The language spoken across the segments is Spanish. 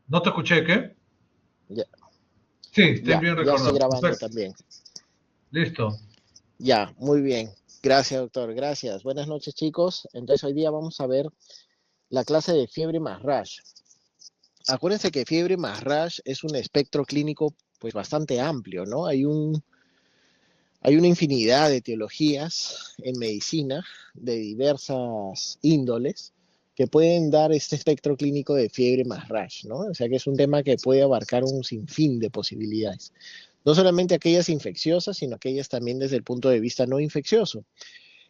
No te escuché, ¿qué? Ya, Sí, estoy ya, bien ya estoy recordado. grabando Perfecto. también. Listo. Ya, muy bien. Gracias, doctor. Gracias. Buenas noches, chicos. Entonces, hoy día vamos a ver la clase de fiebre más rash. Acuérdense que fiebre más rash es un espectro clínico pues bastante amplio, ¿no? Hay una infinidad de etiologías en medicina de diversas índoles que pueden dar este espectro clínico de fiebre más rash, ¿no? O sea que es un tema que puede abarcar un sinfín de posibilidades. No solamente aquellas infecciosas, sino aquellas también desde el punto de vista no infeccioso.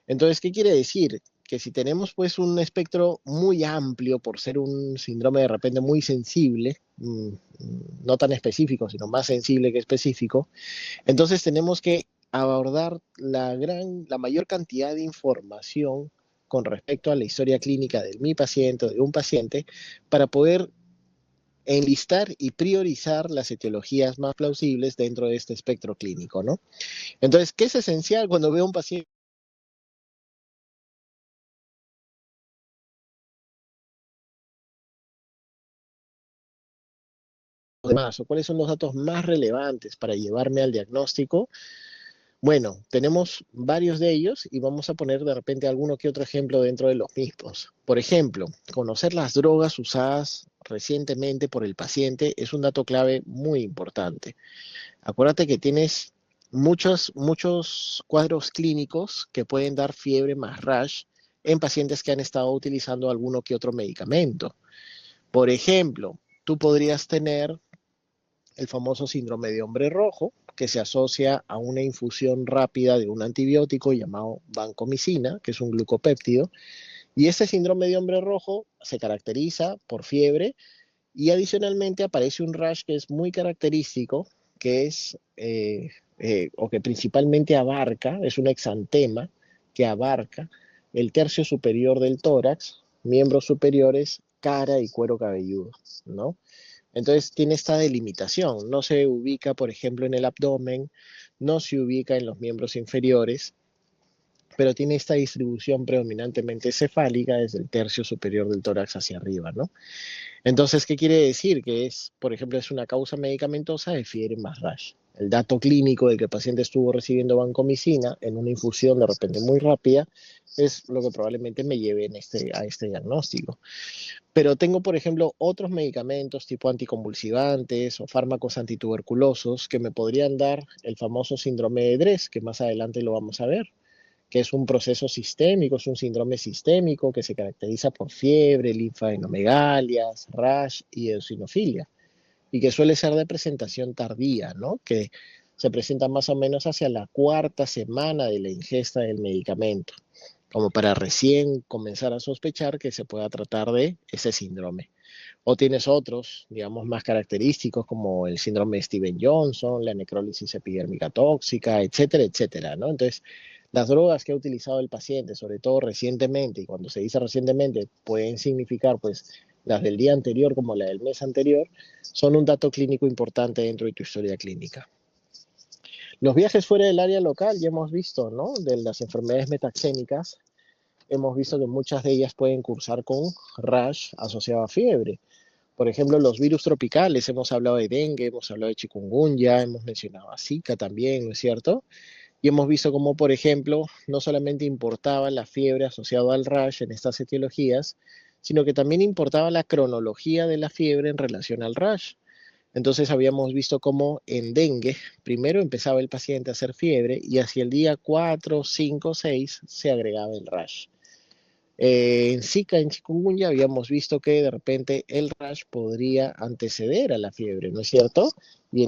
Entonces, ¿qué quiere decir? Que si tenemos pues un espectro muy amplio por ser un síndrome de repente muy sensible, no tan específico, sino más sensible que específico, entonces tenemos que abordar la mayor cantidad de información con respecto a la historia clínica de mi paciente o de un paciente para poder enlistar y priorizar las etiologías más plausibles dentro de este espectro clínico, ¿no? Entonces, ¿qué es esencial cuando veo un paciente más o cuáles son los datos más relevantes para llevarme al diagnóstico? Bueno, tenemos varios de ellos y vamos a poner de repente alguno que otro ejemplo dentro de los mismos. Por ejemplo, conocer las drogas usadas recientemente por el paciente es un dato clave muy importante. Acuérdate que tienes muchos cuadros clínicos que pueden dar fiebre más rash en pacientes que han estado utilizando alguno que otro medicamento. Por ejemplo, tú podrías tener el famoso síndrome de hombre rojo, que se asocia a una infusión rápida de un antibiótico llamado vancomicina, que es un glucopéptido. Y este síndrome de hombre rojo se caracteriza por fiebre y adicionalmente aparece un rash que es muy característico, que es, o que principalmente abarca, es un exantema que abarca el tercio superior del tórax, miembros superiores, cara y cuero cabelludo, ¿no? Entonces tiene esta delimitación, no se ubica, por ejemplo, en el abdomen, no se ubica en los miembros inferiores, pero tiene esta distribución predominantemente cefálica desde el tercio superior del tórax hacia arriba, ¿no? Entonces, ¿qué quiere decir? Que es, por ejemplo, es una causa medicamentosa de fiebre más rash. El dato clínico de que el paciente estuvo recibiendo vancomicina en una infusión de repente muy rápida es lo que probablemente me lleve a este diagnóstico. Pero tengo, por ejemplo, otros medicamentos tipo anticonvulsivantes o fármacos antituberculosos que me podrían dar el famoso síndrome de Dres, que más adelante lo vamos a ver, que es un proceso sistémico, es un síndrome sistémico que se caracteriza por fiebre, linfadenomegalias, rash y eosinofilia, y que suele ser de presentación tardía, ¿no? Que se presenta más o menos hacia la cuarta semana de la ingesta del medicamento, como para recién comenzar a sospechar que se pueda tratar de ese síndrome. O tienes otros, digamos, más característicos como el síndrome de Steven-Johnson, la necrólisis epidérmica tóxica, etcétera, etcétera, ¿no? Entonces, las drogas que ha utilizado el paciente, sobre todo recientemente, y cuando se dice recientemente, pueden significar, pues, las del día anterior como la del mes anterior, son un dato clínico importante dentro de tu historia clínica. Los viajes fuera del área local, ya hemos visto, ¿no? De las enfermedades metaxémicas, hemos visto que muchas de ellas pueden cursar con rash asociado a fiebre. Por ejemplo, los virus tropicales, hemos hablado de dengue, hemos hablado de chikungunya, hemos mencionado a Zika también, ¿no es cierto? Y hemos visto cómo, por ejemplo, no solamente importaba la fiebre asociada al rash en estas etiologías, sino que también importaba la cronología de la fiebre en relación al rash. Entonces habíamos visto cómo en dengue primero empezaba el paciente a hacer fiebre y hacia el día 4, 5, 6 se agregaba el rash. En Zika, en chikungunya, habíamos visto que de repente el rash podría anteceder a la fiebre, ¿no es cierto? Y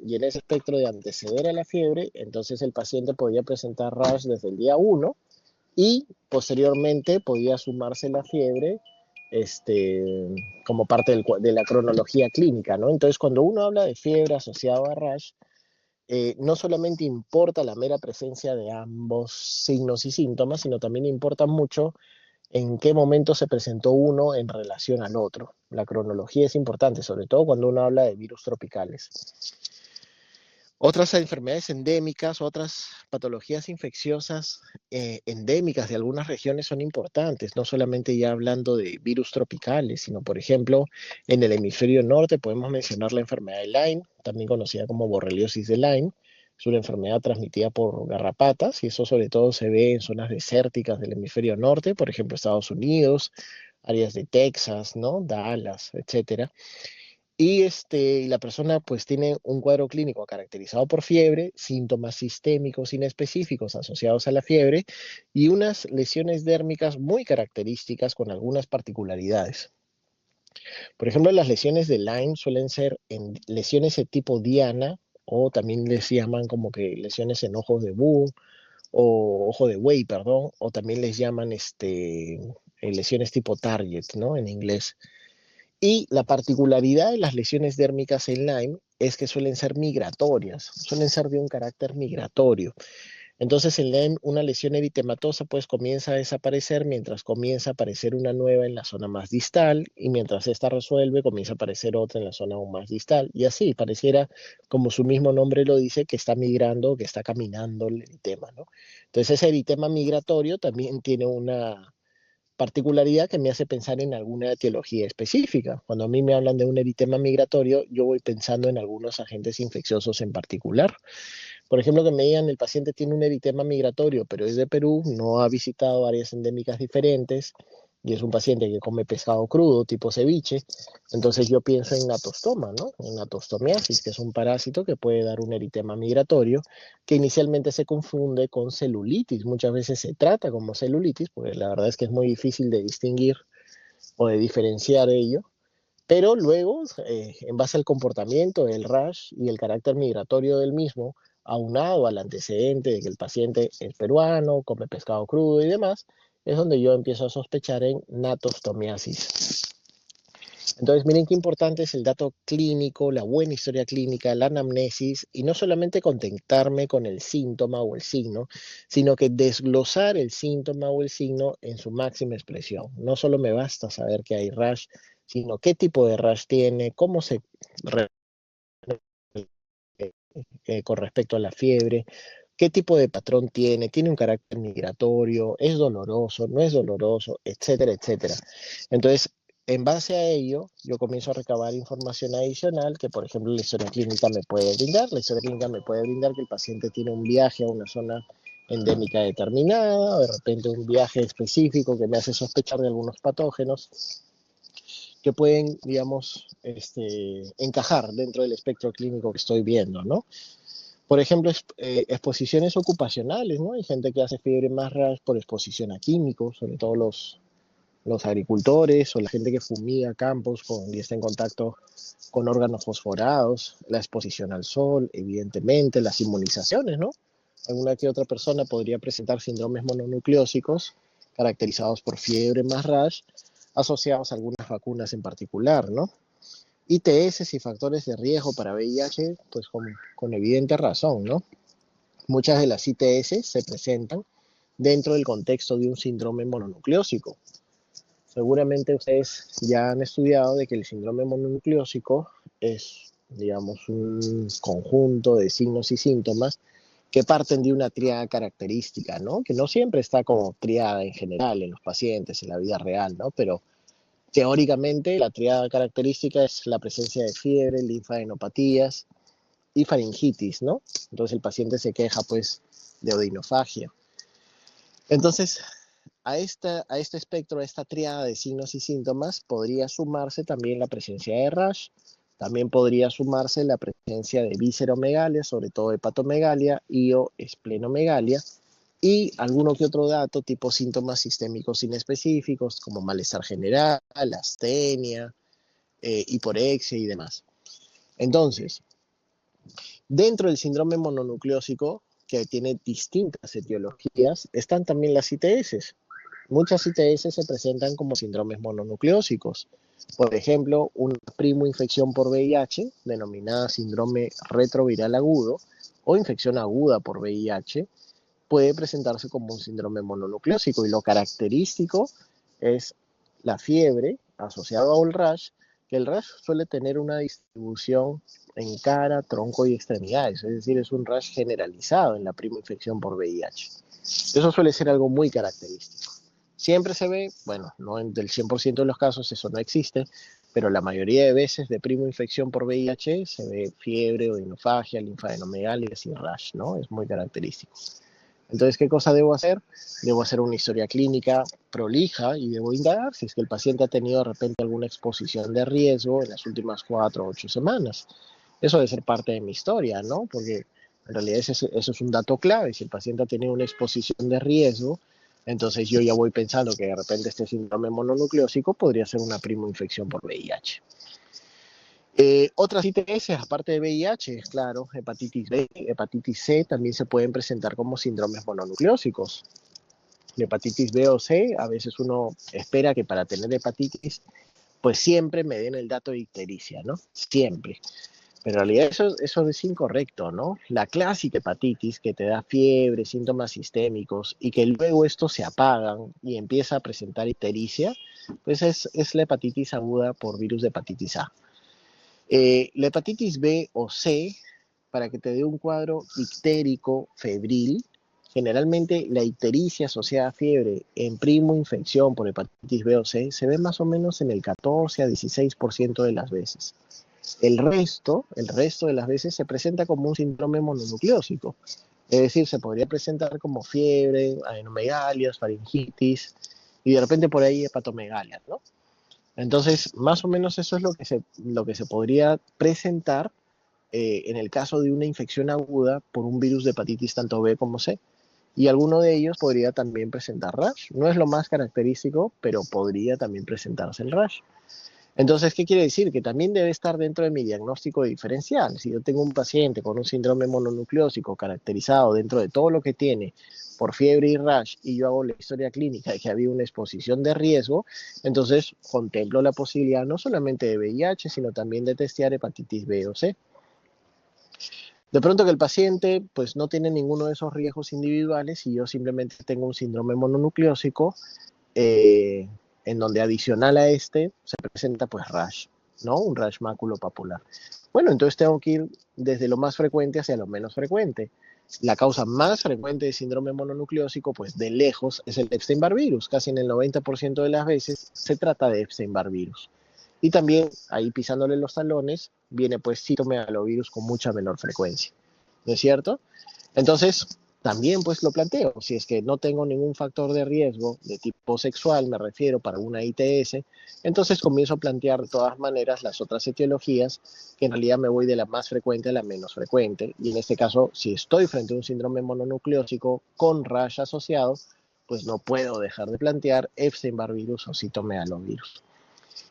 y en ese espectro de anteceder a la fiebre, entonces el paciente podía presentar rash desde el día 1 y posteriormente podía sumarse la fiebre como parte de la cronología clínica, ¿no? Entonces, cuando uno habla de fiebre asociada a rash, no solamente importa la mera presencia de ambos signos y síntomas, sino también importa mucho en qué momento se presentó uno en relación al otro. La cronología es importante, sobre todo cuando uno habla de virus tropicales. Otras enfermedades endémicas, otras patologías infecciosas endémicas de algunas regiones son importantes, no solamente ya hablando de virus tropicales, sino por ejemplo en el hemisferio norte podemos mencionar la enfermedad de Lyme, también conocida como borreliosis de Lyme. Es una enfermedad transmitida por garrapatas y eso sobre todo se ve en zonas desérticas del hemisferio norte, por ejemplo Estados Unidos, áreas de Texas, ¿no? Dallas, etcétera. Y la persona pues tiene un cuadro clínico caracterizado por fiebre, síntomas sistémicos inespecíficos asociados a la fiebre y unas lesiones dérmicas muy características con algunas particularidades. Por ejemplo, las lesiones de Lyme suelen ser lesiones de tipo Diana o también les llaman como que lesiones en ojos de búho o ojo de buey, perdón, o también les llaman lesiones tipo Target, ¿no? En inglés. Y la particularidad de las lesiones dérmicas en Lyme es que suelen ser migratorias, suelen ser de un carácter migratorio. Entonces en Lyme una lesión eritematosa pues comienza a desaparecer mientras comienza a aparecer una nueva en la zona más distal y mientras esta resuelve comienza a aparecer otra en la zona aún más distal. Y así pareciera, como su mismo nombre lo dice, que está migrando, que está caminando el eritema, ¿no? Entonces ese eritema migratorio también tiene una particularidad que me hace pensar en alguna etiología específica. Cuando a mí me hablan de un eritema migratorio, yo voy pensando en algunos agentes infecciosos en particular. Por ejemplo, que me digan el paciente tiene un eritema migratorio, pero es de Perú, no ha visitado áreas endémicas diferentes y es un paciente que come pescado crudo, tipo ceviche, entonces yo pienso en natostoma, ¿no? En natostomiasis, que es un parásito que puede dar un eritema migratorio, que inicialmente se confunde con celulitis. Muchas veces se trata como celulitis, porque la verdad es que es muy difícil de distinguir o de diferenciar ello. Pero luego, en base al comportamiento del rash y el carácter migratorio del mismo, aunado al antecedente de que el paciente es peruano, come pescado crudo y demás, es donde yo empiezo a sospechar en natostomiasis. Entonces, miren qué importante es el dato clínico, la buena historia clínica, la anamnesis, y no solamente contentarme con el síntoma o el signo, sino que desglosar el síntoma o el signo en su máxima expresión. No solo me basta saber que hay rash, sino qué tipo de rash tiene, cómo se con respecto a la fiebre, qué tipo de patrón tiene un carácter migratorio, es doloroso, no es doloroso, etcétera, etcétera. Entonces, en base a ello, yo comienzo a recabar información adicional que, por ejemplo, la historia clínica me puede brindar. La historia clínica me puede brindar que el paciente tiene un viaje a una zona endémica determinada, o de repente un viaje específico que me hace sospechar de algunos patógenos que pueden, digamos, encajar dentro del espectro clínico que estoy viendo, ¿no? Por ejemplo, exposiciones ocupacionales, ¿no? Hay gente que hace fiebre más rash por exposición a químicos, sobre todo los agricultores o la gente que fumiga campos y está en contacto con órganos fosforados, la exposición al sol, evidentemente, las inmunizaciones, ¿no? Alguna que otra persona podría presentar síndromes mononucleósicos caracterizados por fiebre más rash, asociados a algunas vacunas en particular, ¿no? ITS y factores de riesgo para VIH, pues con evidente razón, ¿no? Muchas de las ITS se presentan dentro del contexto de un síndrome mononucleósico. Seguramente ustedes ya han estudiado de que el síndrome mononucleósico es, digamos, un conjunto de signos y síntomas que parten de una triada característica, ¿no? Que no siempre está como triada en general en los pacientes, en la vida real, ¿no? Pero teóricamente la triada característica es la presencia de fiebre, linfadenopatías y faringitis, ¿no? Entonces el paciente se queja pues de odinofagia. Entonces, a este espectro, a esta triada de signos y síntomas, podría sumarse también la presencia de rash, también podría sumarse la presencia de visceromegalia, sobre todo hepatomegalia y o esplenomegalia, y alguno que otro dato tipo síntomas sistémicos inespecíficos como malestar general, astenia, hiporexia y demás. Entonces, dentro del síndrome mononucleósico, que tiene distintas etiologías, están también las ITS. Muchas ITS se presentan como síndromes mononucleósicos. Por ejemplo, una primoinfección por VIH, denominada síndrome retroviral agudo, o infección aguda por VIH, puede presentarse como un síndrome mononucleósico y lo característico es la fiebre asociada a un rash, que el rash suele tener una distribución en cara, tronco y extremidades, es decir, es un rash generalizado en la prima infección por VIH. Eso suele ser algo muy característico. Siempre se ve, bueno, no en del 100% de los casos eso no existe, pero la mayoría de veces de primo infección por VIH se ve fiebre, odinofagia, linfadenomegalia y rash, ¿no? Es muy característico. Entonces, ¿qué cosa debo hacer? Debo hacer una historia clínica prolija y debo indagar si es que el paciente ha tenido de repente alguna exposición de riesgo en las últimas 4 o 8 semanas. Eso debe ser parte de mi historia, ¿no? Porque en realidad eso es un dato clave. Si el paciente ha tenido una exposición de riesgo, entonces yo ya voy pensando que de repente este síndrome mononucleósico podría ser una primo infección por VIH. Otras ITS, aparte de VIH, claro, hepatitis B, hepatitis C, también se pueden presentar como síndromes mononucleósicos. La hepatitis B o C, a veces uno espera que para tener hepatitis, pues siempre me den el dato de ictericia, ¿no? Siempre. Pero en realidad eso es incorrecto, ¿no? La clásica hepatitis que te da fiebre, síntomas sistémicos y que luego estos se apagan y empieza a presentar ictericia, pues es la hepatitis aguda por virus de hepatitis A. La hepatitis B o C, para que te dé un cuadro ictérico febril, generalmente la ictericia asociada a fiebre en primo infección por hepatitis B o C se ve más o menos en el 14 a 16% de las veces. El resto de las veces se presenta como un síndrome mononucleósico. Es decir, se podría presentar como fiebre, adenomegalias, faringitis y de repente por ahí hepatomegalia, ¿no? Entonces, más o menos eso es lo que se podría presentar en el caso de una infección aguda por un virus de hepatitis tanto B como C. Y alguno de ellos podría también presentar rash. No es lo más característico, pero podría también presentarse el rash. Entonces, ¿qué quiere decir? Que también debe estar dentro de mi diagnóstico diferencial. Si yo tengo un paciente con un síndrome mononucleósico caracterizado dentro de todo lo que tiene por fiebre y rash, y yo hago la historia clínica de que había una exposición de riesgo, entonces contemplo la posibilidad no solamente de VIH, sino también de testear hepatitis B o C. De pronto que el paciente pues no tiene ninguno de esos riesgos individuales y yo simplemente tengo un síndrome mononucleósico, eh, en donde adicional a este se presenta pues rash, ¿no? Un rash maculopapular. Bueno, entonces tengo que ir desde lo más frecuente hacia lo menos frecuente. La causa más frecuente de síndrome mononucleósico, pues de lejos, es el Epstein-Barr virus. Casi en el 90% de las veces se trata de Epstein-Barr virus. Y también, ahí pisándole los talones, viene pues citomegalovirus con mucha menor frecuencia. ¿No es cierto? Entonces, también pues lo planteo, si es que no tengo ningún factor de riesgo de tipo sexual, me refiero para una ITS, entonces comienzo a plantear de todas maneras las otras etiologías, que en realidad me voy de la más frecuente a la menos frecuente, y en este caso, si estoy frente a un síndrome mononucleósico con rash asociado, pues no puedo dejar de plantear Epstein-Barr virus o citomegalovirus.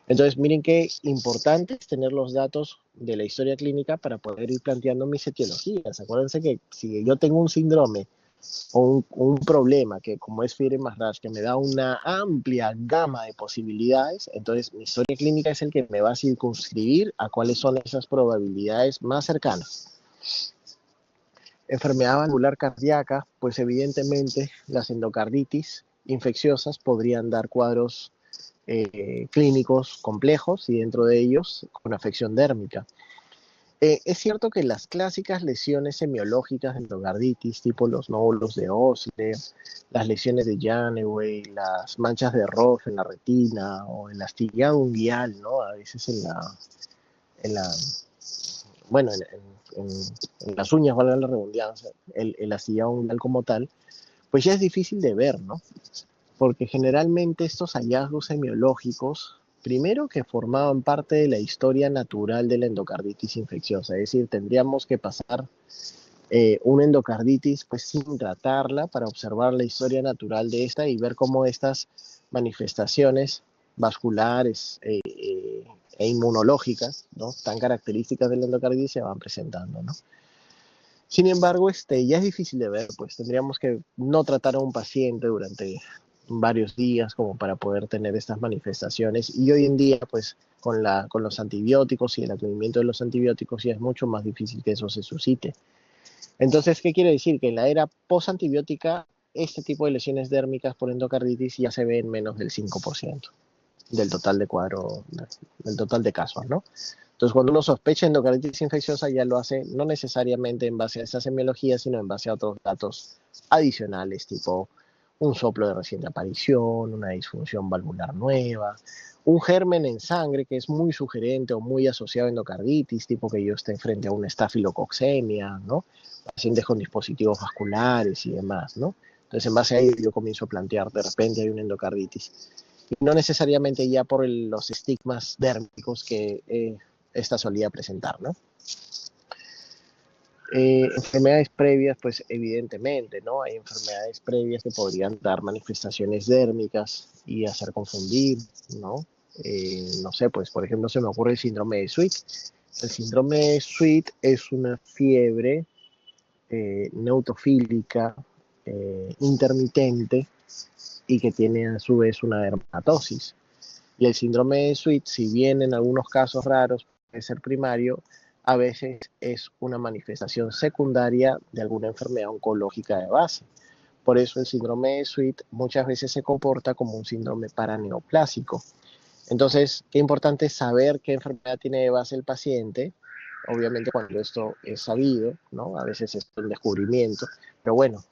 Entonces, miren qué importante es tener los datos de la historia clínica para poder ir planteando mis etiologías. Acuérdense que si yo tengo un síndrome o un problema que como es fiebre más rash, que me da una amplia gama de posibilidades, entonces mi historia clínica es el que me va a circunscribir a cuáles son esas probabilidades más cercanas. Enfermedad valvular cardíaca, pues evidentemente las endocarditis infecciosas podrían dar cuadros clínicos complejos y dentro de ellos con afección dérmica. Es cierto que las clásicas lesiones semiológicas de endocarditis, tipo los nódulos de Osler, las lesiones de Janeway, las manchas de Roth en la retina o el astillado unguial, ¿no? A veces en la bueno, en las uñas, valga la redundancia, el astillado unguial como tal, pues ya es difícil de ver, ¿no? Porque generalmente estos hallazgos semiológicos, primero que formaban parte de la historia natural de la endocarditis infecciosa, es decir, tendríamos que pasar una endocarditis pues sin tratarla para observar la historia natural de esta y ver cómo estas manifestaciones vasculares e inmunológicas, ¿no? Tan características de la endocarditis se van presentando, ¿no? Sin embargo, ya es difícil de ver, pues tendríamos que no tratar a un paciente durante varios días como para poder tener estas manifestaciones y hoy en día pues con los antibióticos y el atendimiento de los antibióticos ya es mucho más difícil que eso se suscite. Entonces, ¿qué quiere decir? Que en la era postantibiótica este tipo de lesiones dérmicas por endocarditis ya se ve en menos del 5% del total de casos, ¿no? Entonces, cuando uno sospecha endocarditis infecciosa, ya lo hace no necesariamente en base a esa semiología, sino en base a otros datos adicionales, tipo un soplo de reciente aparición, una disfunción valvular nueva, un germen en sangre que es muy sugerente o muy asociado a endocarditis, tipo que yo esté frente a una estafilococcemia, ¿no? Pacientes con dispositivos vasculares y demás, ¿no? Entonces, en base a ello, yo comienzo a plantear, de repente hay una endocarditis. Y no necesariamente ya por los estigmas dérmicos que esta solía presentar, ¿no? Enfermedades previas, pues evidentemente, ¿no? Hay enfermedades previas que podrían dar manifestaciones dérmicas y hacer confundir, ¿no? No sé, pues por ejemplo se me ocurre el síndrome de Sweet. El síndrome de Sweet es una fiebre neutofílica intermitente y que tiene a su vez una dermatosis. Y el síndrome de Sweet, si bien en algunos casos raros puede ser primario, a veces es una manifestación secundaria de alguna enfermedad oncológica de base. Por eso el síndrome de Sweet muchas veces se comporta como un síndrome paraneoplásico. Entonces, qué importante es saber qué enfermedad tiene de base el paciente, obviamente cuando esto es sabido, ¿no? A veces es un descubrimiento, pero bueno,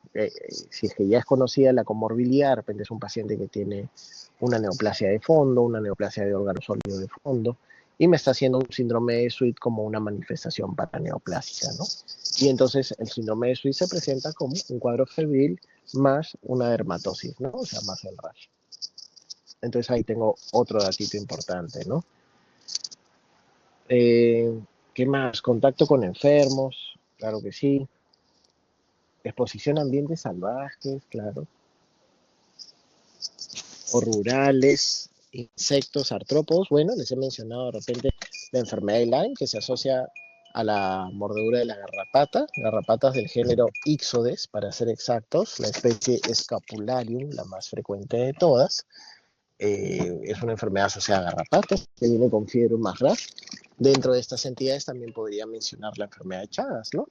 si es que ya es conocida la comorbilidad, de repente es un paciente que tiene una neoplasia de fondo, una neoplasia de órgano sólido de fondo, y me está haciendo un síndrome de Sweet como una manifestación paraneoplásica, ¿no? Y entonces el síndrome de Sweet se presenta como un cuadro febril más una dermatosis, ¿no? O sea, más el rash. Entonces ahí tengo otro datito importante, ¿no? Eh, ¿Qué más? Contacto con enfermos, claro que sí. Exposición a ambientes salvajes, claro. O rurales, insectos, artrópodos. Bueno, les he mencionado de repente la enfermedad de Lyme, que se asocia a la mordedura de la garrapata, garrapatas del género Ixodes, para ser exactos, la especie Scapularium, la más frecuente de todas. Es una enfermedad asociada a garrapatas, que viene con fiebre más ras. Dentro de estas entidades también podría mencionar la enfermedad de Chagas, ¿no?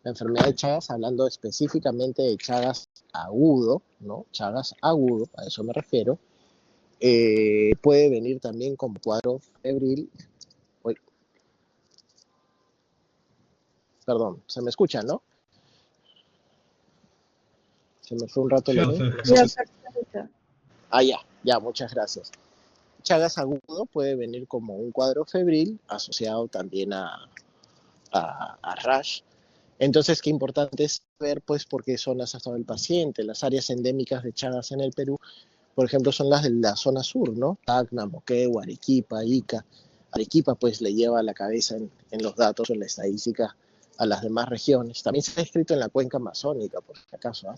La enfermedad de Chagas, hablando específicamente de Chagas agudo, ¿no? Chagas agudo, a eso me refiero, puede venir también con cuadro febril. Uy, perdón, se me escucha, ¿no? Se me fue un rato Sí, la o voz. sea, No sé Ya si... perfecto. Ya, muchas gracias. Chagas agudo puede venir como un cuadro febril asociado también a rash. Entonces, qué importante es ver, pues, por qué zonas ha estado el paciente. Las áreas endémicas de Chagas en el Perú, por ejemplo, son las de la zona sur, ¿no? Tacna, Moquegua, Arequipa, Ica. Arequipa, pues, le lleva la cabeza en los datos, en la estadística, a las demás regiones. También se ha escrito en la cuenca amazónica, por si acaso, ¿eh?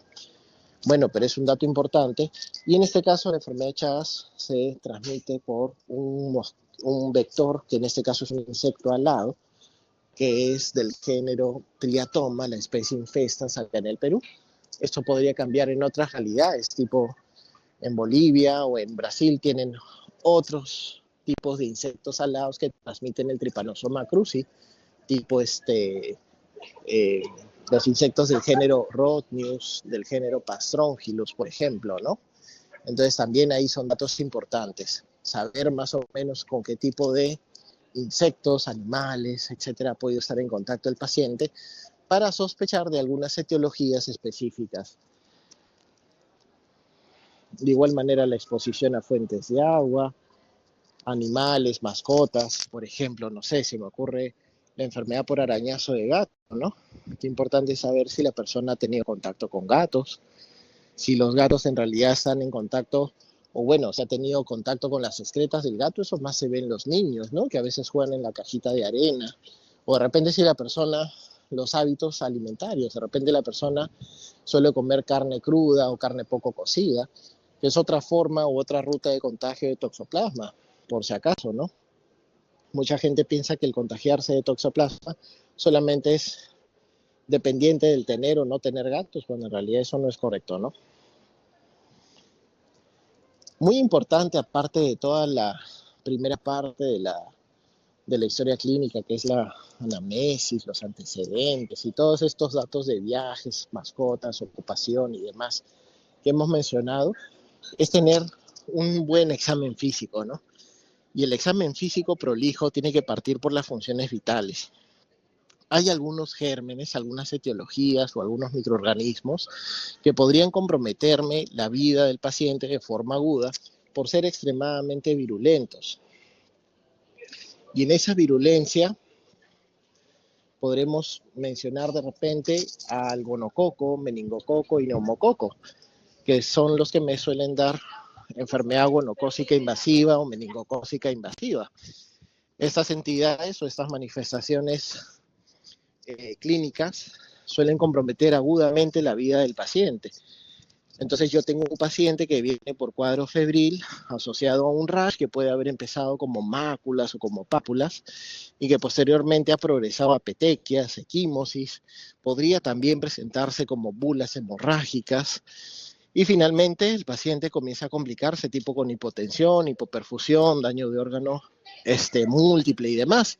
Bueno, pero es un dato importante. Y en este caso, la enfermedad de Chagas se transmite por un vector, que en este caso es un insecto alado, que es del género Triatoma, la especie infestas acá en el Perú. Esto podría cambiar en otras realidades, tipo en Bolivia o en Brasil tienen otros tipos de insectos alados que transmiten el Trypanosoma cruzi, tipo eh, los insectos del género Rhodnius, del género Pastrongylos, por ejemplo, ¿no? Entonces también ahí son datos importantes, saber más o menos con qué tipo de insectos, animales, etcétera, ha podido estar en contacto el paciente para sospechar de algunas etiologías específicas. De igual manera, la exposición a fuentes de agua, animales, mascotas, por ejemplo, no sé, se me ocurre la enfermedad por arañazo de gato, ¿no? Qué importante es saber si la persona ha tenido contacto con gatos, si los gatos en realidad están en contacto, o bueno, si ha tenido contacto con las excretas del gato, eso más se ve en los niños, ¿no? Que a veces juegan en la cajita de arena, o de repente si la persona, los hábitos alimentarios, de repente la persona suele comer carne cruda o carne poco cocida, que es otra forma u otra ruta de contagio de toxoplasma, por si acaso, ¿no? Mucha gente piensa que el contagiarse de toxoplasma solamente es dependiente del tener o no tener gatos, cuando en realidad eso no es correcto, ¿no? Muy importante, aparte de toda la primera parte de la historia clínica, que es la anamnesis, los antecedentes y todos estos datos de viajes, mascotas, ocupación y demás que hemos mencionado, es tener un buen examen físico, ¿no? Y el examen físico prolijo tiene que partir por las funciones vitales. Hay algunos gérmenes, algunas etiologías o algunos microorganismos que podrían comprometerme la vida del paciente de forma aguda por ser extremadamente virulentos. Y en esa virulencia podremos mencionar de repente al gonococo, meningococo y neumococo, que son los que me suelen dar enfermedad gonocócica invasiva o meningocócica invasiva. Estas entidades o estas manifestaciones clínicas suelen comprometer agudamente la vida del paciente. Entonces yo tengo un paciente que viene por cuadro febril asociado a un rash que puede haber empezado como máculas o como pápulas y que posteriormente ha progresado a petequias, equimosis, podría también presentarse como bulas hemorrágicas y finalmente el paciente comienza a complicarse tipo con hipotensión, hipoperfusión, daño de órgano múltiple y demás.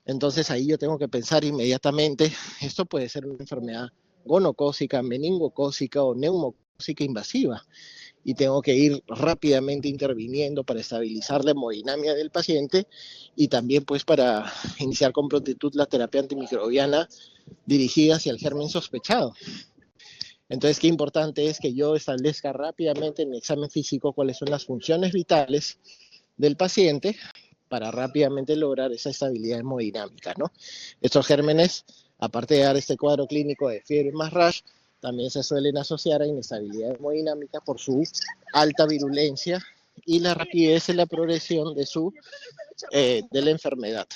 Entonces ahí yo tengo que pensar inmediatamente, esto puede ser una enfermedad gonocócica, meningocócica o neumocócica invasiva y tengo que ir rápidamente interviniendo para estabilizar la hemodinamia del paciente y también pues para iniciar con prontitud la terapia antimicrobiana dirigida hacia el germen sospechado. Entonces, qué importante es que yo establezca rápidamente en el examen físico cuáles son las funciones vitales del paciente para rápidamente lograr esa estabilidad hemodinámica, ¿no? Estos gérmenes, aparte de dar este cuadro clínico de fiebre más rash, también se suelen asociar a inestabilidad hemodinámica por su alta virulencia y la rapidez en la progresión de la enfermedad.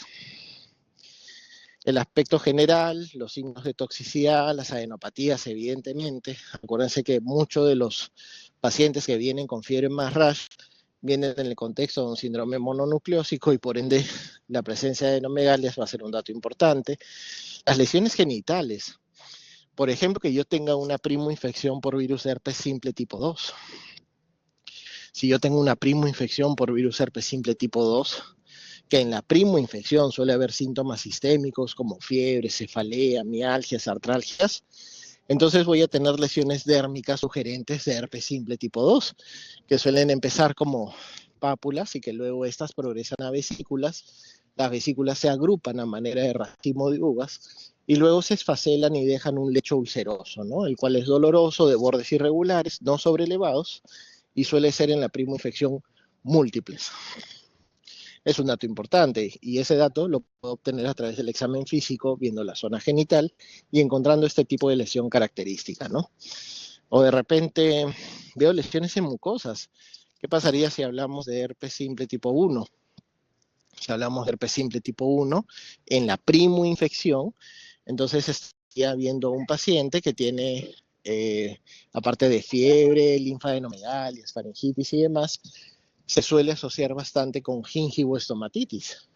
El aspecto general, los signos de toxicidad, las adenopatías, evidentemente. Acuérdense que muchos de los pacientes que vienen con fiebre más rash vienen en el contexto de un síndrome mononucleósico y por ende la presencia de adenomegalias va a ser un dato importante. Las lesiones genitales. Por ejemplo, que yo tenga una primoinfección por virus de herpes simple tipo 2. Si yo tengo una primoinfección por virus herpes simple tipo 2, que en la primoinfección suele haber síntomas sistémicos como fiebre, cefalea, mialgias, artralgias, entonces voy a tener lesiones dérmicas sugerentes de herpes simple tipo 2, que suelen empezar como pápulas y que luego estas progresan a vesículas. Las vesículas se agrupan a manera de racimo de uvas y luego se esfacelan y dejan un lecho ulceroso, ¿no? El cual es doloroso, de bordes irregulares, no sobrelevados y suele ser en la primoinfección múltiples. Es un dato importante y ese dato lo puedo obtener a través del examen físico, viendo la zona genital y encontrando este tipo de lesión característica, ¿no? O de repente veo lesiones en mucosas. ¿Qué pasaría si hablamos de herpes simple tipo 1? Si hablamos de herpes simple tipo 1 en la primoinfección, entonces estaría viendo un paciente que tiene, aparte de fiebre, linfadenomegalias, faringitis y demás, se suele asociar bastante con gingivoestomatitis.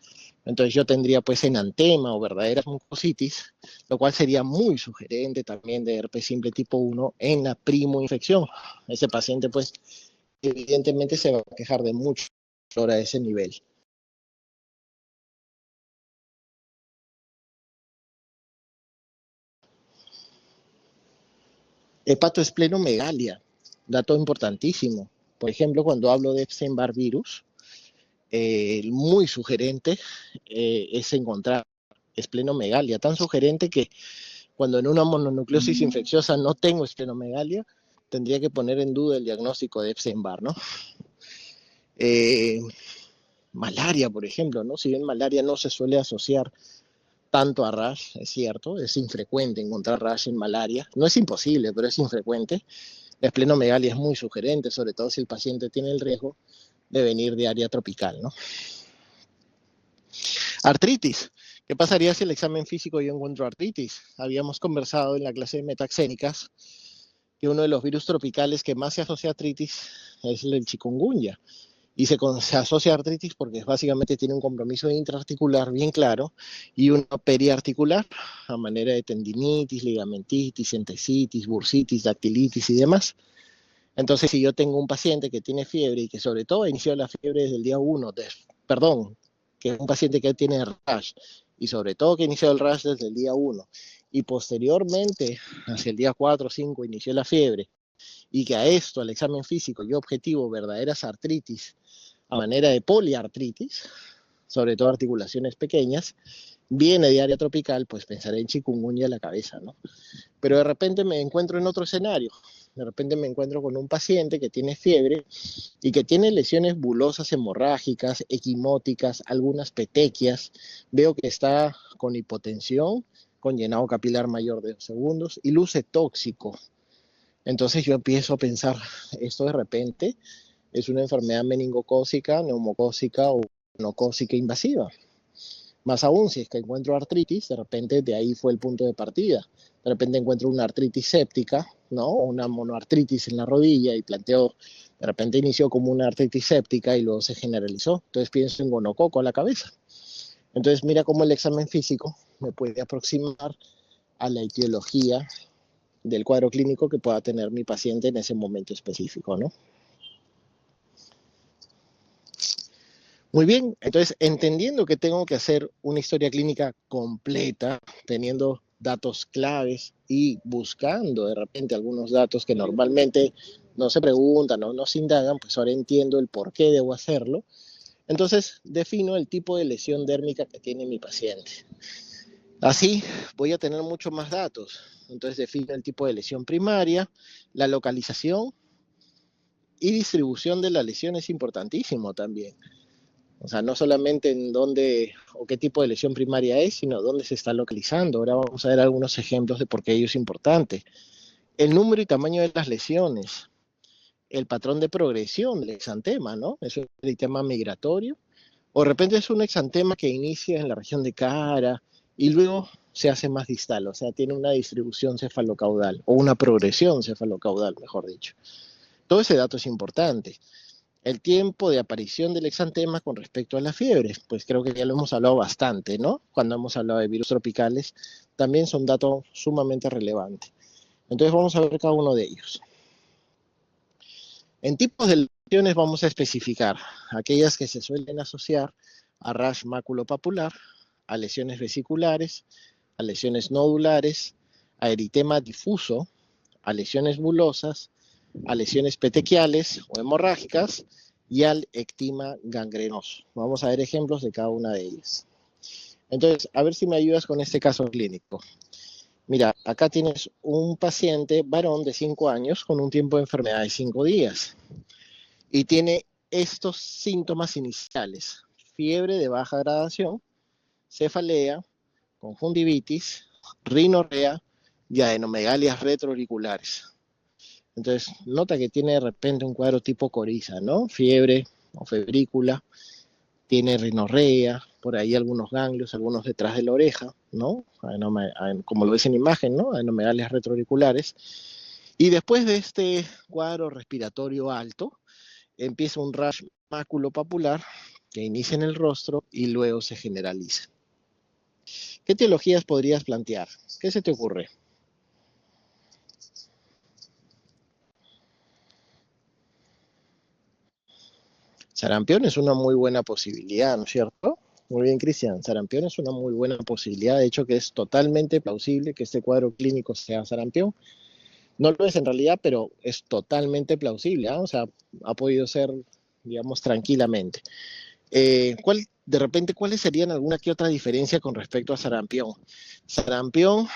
Entonces yo tendría pues enantema o verdaderas mucositis, lo cual sería muy sugerente también de herpes simple tipo 1 en la primoinfección. Ese paciente pues evidentemente se va a quejar de mucho dolor a ese nivel. Hepatoesplenomegalia, dato importantísimo. Por ejemplo, cuando hablo de Epstein-Barr virus, muy sugerente es encontrar esplenomegalia, tan sugerente que cuando en una mononucleosis infecciosa no tengo esplenomegalia, tendría que poner en duda el diagnóstico de Epstein-Barr, ¿no? Malaria, por ejemplo, ¿no? Si bien malaria no se suele asociar tanto a rash, es cierto, es infrecuente encontrar rash en malaria, no es imposible, pero es infrecuente. La esplenomegalia es muy sugerente, sobre todo si el paciente tiene el riesgo de venir de área tropical, ¿no? Artritis. ¿Qué pasaría si el examen físico yo encuentro artritis? Habíamos conversado en la clase de metaxénicas que uno de los virus tropicales que más se asocia a artritis es el chikungunya. Y se asocia a artritis porque básicamente tiene un compromiso intraarticular bien claro y uno periarticular a manera de tendinitis, ligamentitis, entesitis, bursitis, dactilitis y demás. Entonces, si yo tengo un paciente que tiene fiebre y que sobre todo inició la fiebre desde el día 1, que es un paciente que tiene rash y sobre todo que inició el rash desde el día 1 y posteriormente, hacia el día 4 o 5, inició la fiebre y que a esto, al examen físico y objetivo, verdaderas artritis a manera de poliartritis, sobre todo articulaciones pequeñas, viene de área tropical, pues pensaré en chikungunya a la cabeza, ¿no? Pero de repente me encuentro en otro escenario. De repente me encuentro con un paciente que tiene fiebre y que tiene lesiones bulosas hemorrágicas, equimóticas, algunas petequias. Veo que está con hipotensión, con llenado capilar mayor de 2 segundos y luce tóxico. Entonces yo empiezo a pensar, esto de repente es una enfermedad meningocócica, neumocócica o monocócica invasiva. Más aún, si es que encuentro artritis, de repente de ahí fue el punto de partida. De repente encuentro una artritis séptica, ¿no? Una monoartritis en la rodilla y planteo, de repente inició como una artritis séptica y luego se generalizó. Entonces pienso en gonococo a la cabeza. Entonces mira cómo el examen físico me puede aproximar a la etiología del cuadro clínico que pueda tener mi paciente en ese momento específico, ¿no? Muy bien, entonces entendiendo que tengo que hacer una historia clínica completa, teniendo datos claves y buscando de repente algunos datos que normalmente no se preguntan o no se indagan, pues ahora entiendo el por qué debo hacerlo. Entonces defino el tipo de lesión dérmica que tiene mi paciente. Así voy a tener mucho más datos. Entonces defino el tipo de lesión primaria, la localización y distribución de la lesión es importantísimo también. O sea, no solamente en dónde o qué tipo de lesión primaria es, sino dónde se está localizando. Ahora vamos a ver algunos ejemplos de por qué ello es importante. El número y tamaño de las lesiones, el patrón de progresión del exantema, ¿no? Es un eritema migratorio. O de repente es un exantema que inicia en la región de cara y luego se hace más distal, o sea, tiene una distribución cefalocaudal o una progresión cefalocaudal, mejor dicho. Todo ese dato es importante. El tiempo de aparición del exantema con respecto a la fiebre, pues creo que ya lo hemos hablado bastante, ¿no? Cuando hemos hablado de virus tropicales, también son datos sumamente relevantes. Entonces vamos a ver cada uno de ellos. En tipos de lesiones vamos a especificar aquellas que se suelen asociar a rash maculopapular, a lesiones vesiculares, a lesiones nodulares, a eritema difuso, a lesiones bulosas, a lesiones petequiales o hemorrágicas y al ectima gangrenoso. Vamos a ver ejemplos de cada una de ellas. Entonces, a ver si me ayudas con este caso clínico. Mira, acá tienes un paciente varón de 5 años con un tiempo de enfermedad de 5 días y tiene estos síntomas iniciales: fiebre de baja gradación, cefalea, conjuntivitis, rinorrea y adenomegalias retroauriculares. Entonces, nota que tiene de repente un cuadro tipo coriza, ¿no? Fiebre o febrícula, tiene rinorrea, por ahí algunos ganglios, algunos detrás de la oreja, ¿no? Como lo ves en imagen, ¿no? Adenomegalias retroauriculares. Y después de este cuadro respiratorio alto, empieza un rash maculopapular que inicia en el rostro y luego se generaliza. ¿Qué etiologías podrías plantear? ¿Qué se te ocurre? Sarampión es una muy buena posibilidad, ¿no es cierto? Muy bien, Cristian. Sarampión es una muy buena posibilidad. De hecho, que es totalmente plausible que este cuadro clínico sea sarampión. No lo es en realidad, pero es totalmente plausible, ¿eh? O sea, ha podido ser, digamos, tranquilamente. De repente, ¿cuáles serían alguna que otra diferencia con respecto a sarampión? Sarampión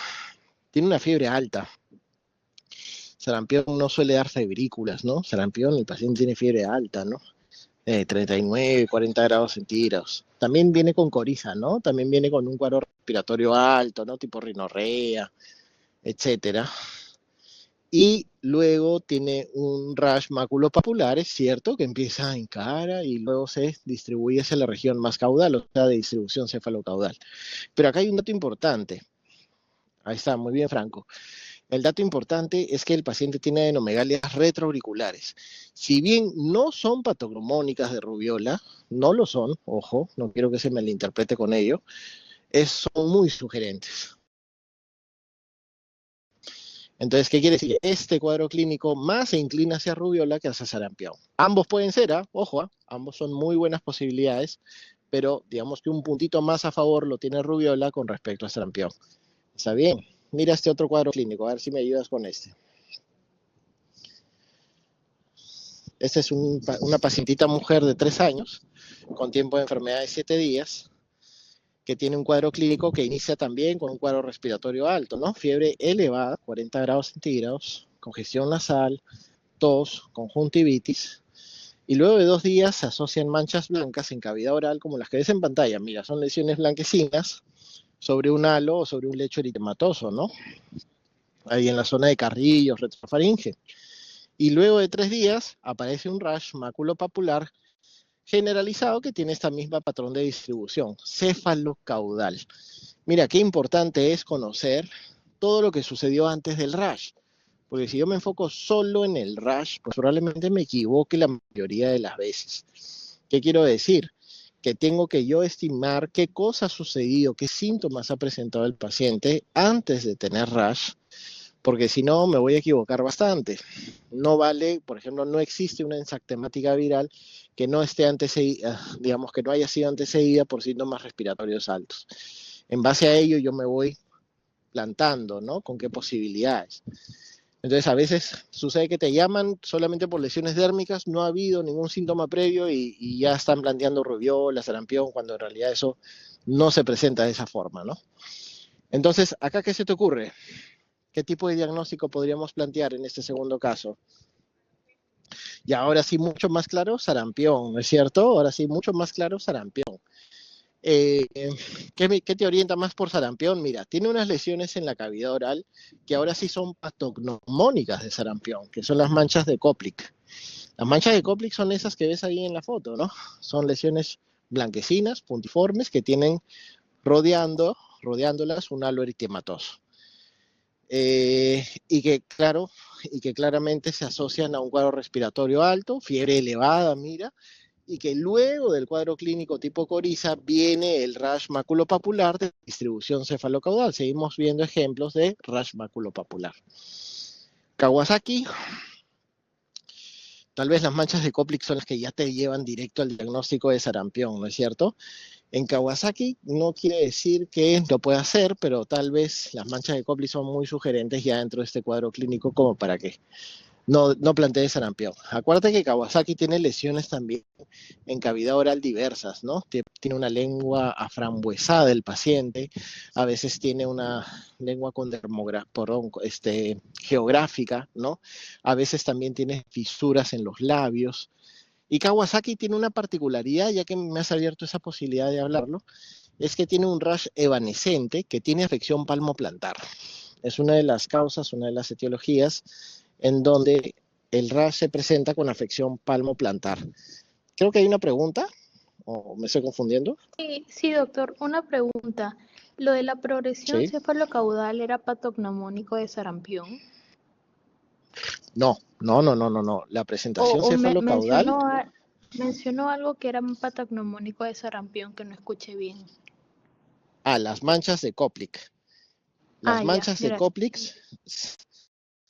tiene una fiebre alta. Sarampión no suele dar febrículas, ¿no? Sarampión, el paciente tiene fiebre alta, ¿no? 39, 40 grados centígrados. También viene con coriza, ¿no? También viene con un cuadro respiratorio alto, ¿no? Tipo rinorrea, etcétera. Y luego tiene un rash maculopapular, es cierto, que empieza en cara y luego se distribuye hacia la región más caudal, o sea, de distribución cefalocaudal. Pero acá hay un dato importante. Ahí está, muy bien, Franco. El dato importante es que el paciente tiene adenomegalias retroauriculares. Si bien no son patognomónicas de rubiola, no lo son, ojo, no quiero que se me malinterprete con ello, son muy sugerentes. Entonces, ¿qué quiere decir? Este cuadro clínico más se inclina hacia rubiola que hacia sarampión. Ambos pueden ser, ojo, ambos son muy buenas posibilidades, pero digamos que un puntito más a favor lo tiene rubiola con respecto a sarampión. ¿Está bien? Mira este otro cuadro clínico, a ver si me ayudas con este. Esta es una pacientita mujer de 3 años, con tiempo de enfermedad de 7 días, que tiene un cuadro clínico que inicia también con un cuadro respiratorio alto, ¿no? Fiebre elevada, 40 grados centígrados, congestión nasal, tos, conjuntivitis, y luego de 2 días se asocian manchas blancas en cavidad oral como las que ves en pantalla. Mira, son lesiones blanquecinas sobre un halo o sobre un lecho eritematoso, ¿no? Ahí en la zona de carrillos, retrofaringe. Y luego de 3 días aparece un rash maculopapular generalizado que tiene esta misma patrón de distribución, cefalocaudal. Mira, qué importante es conocer todo lo que sucedió antes del rash, porque si yo me enfoco solo en el rash, pues probablemente me equivoque la mayoría de las veces. ¿Qué quiero decir? Que tengo que yo estimar qué cosa ha sucedido, qué síntomas ha presentado el paciente antes de tener rash, porque si no me voy a equivocar bastante. No vale, por ejemplo, no existe una ensactemática viral que no esté antecedida, digamos que no haya sido antecedida por síntomas respiratorios altos. En base a ello yo me voy plantando, ¿no? Con qué posibilidades. Entonces a veces sucede que te llaman solamente por lesiones dérmicas, no ha habido ningún síntoma previo y ya están planteando rubiola, sarampión, cuando en realidad eso no se presenta de esa forma, ¿no? Entonces, ¿acá qué se te ocurre? ¿Qué tipo de diagnóstico podríamos plantear en este segundo caso? Y ahora sí, mucho más claro, sarampión, ¿no es cierto? Ahora sí, mucho más claro, sarampión. Eh, ¿qué te orienta más por sarampión? Mira, tiene unas lesiones en la cavidad oral que ahora sí son patognomónicas de sarampión, que son las manchas de Koplik. Las manchas de Koplik son esas que ves ahí en la foto, ¿no? Son lesiones blanquecinas, puntiformes, que tienen rodeándolas un halo eritematoso. Y que, claro, y que claramente se asocian a un cuadro respiratorio alto, fiebre elevada, mira, y que luego del cuadro clínico tipo coriza viene el rash maculopapular de distribución cefalocaudal. Seguimos viendo ejemplos de rash maculopapular. Kawasaki, tal vez las manchas de Koplik son las que ya te llevan directo al diagnóstico de sarampión, ¿no es cierto? En Kawasaki no quiere decir que lo pueda hacer, pero tal vez las manchas de Koplik son muy sugerentes ya dentro de este cuadro clínico como para que no plantee sarampión. Acuérdate que Kawasaki tiene lesiones también en cavidad oral diversas, ¿no? Tiene una lengua aframbuesada el paciente, a veces tiene una lengua con geográfica, ¿no? A veces también tiene fisuras en los labios. Y Kawasaki tiene una particularidad, ya que me has abierto esa posibilidad de hablarlo, es que tiene un rash evanescente que tiene afección palmoplantar. Es una de las causas, una de las etiologías en donde el rash se presenta con afección palmoplantar. Creo que hay una pregunta, o me estoy confundiendo. Sí, sí, doctor, una pregunta. ¿Lo de la progresión Sí. cefalocaudal era patognomónico de sarampión? No. La presentación O cefalocaudal, mencionó algo que era un patognomónico de sarampión que no escuché bien. las manchas de Koplik. Ah, ya,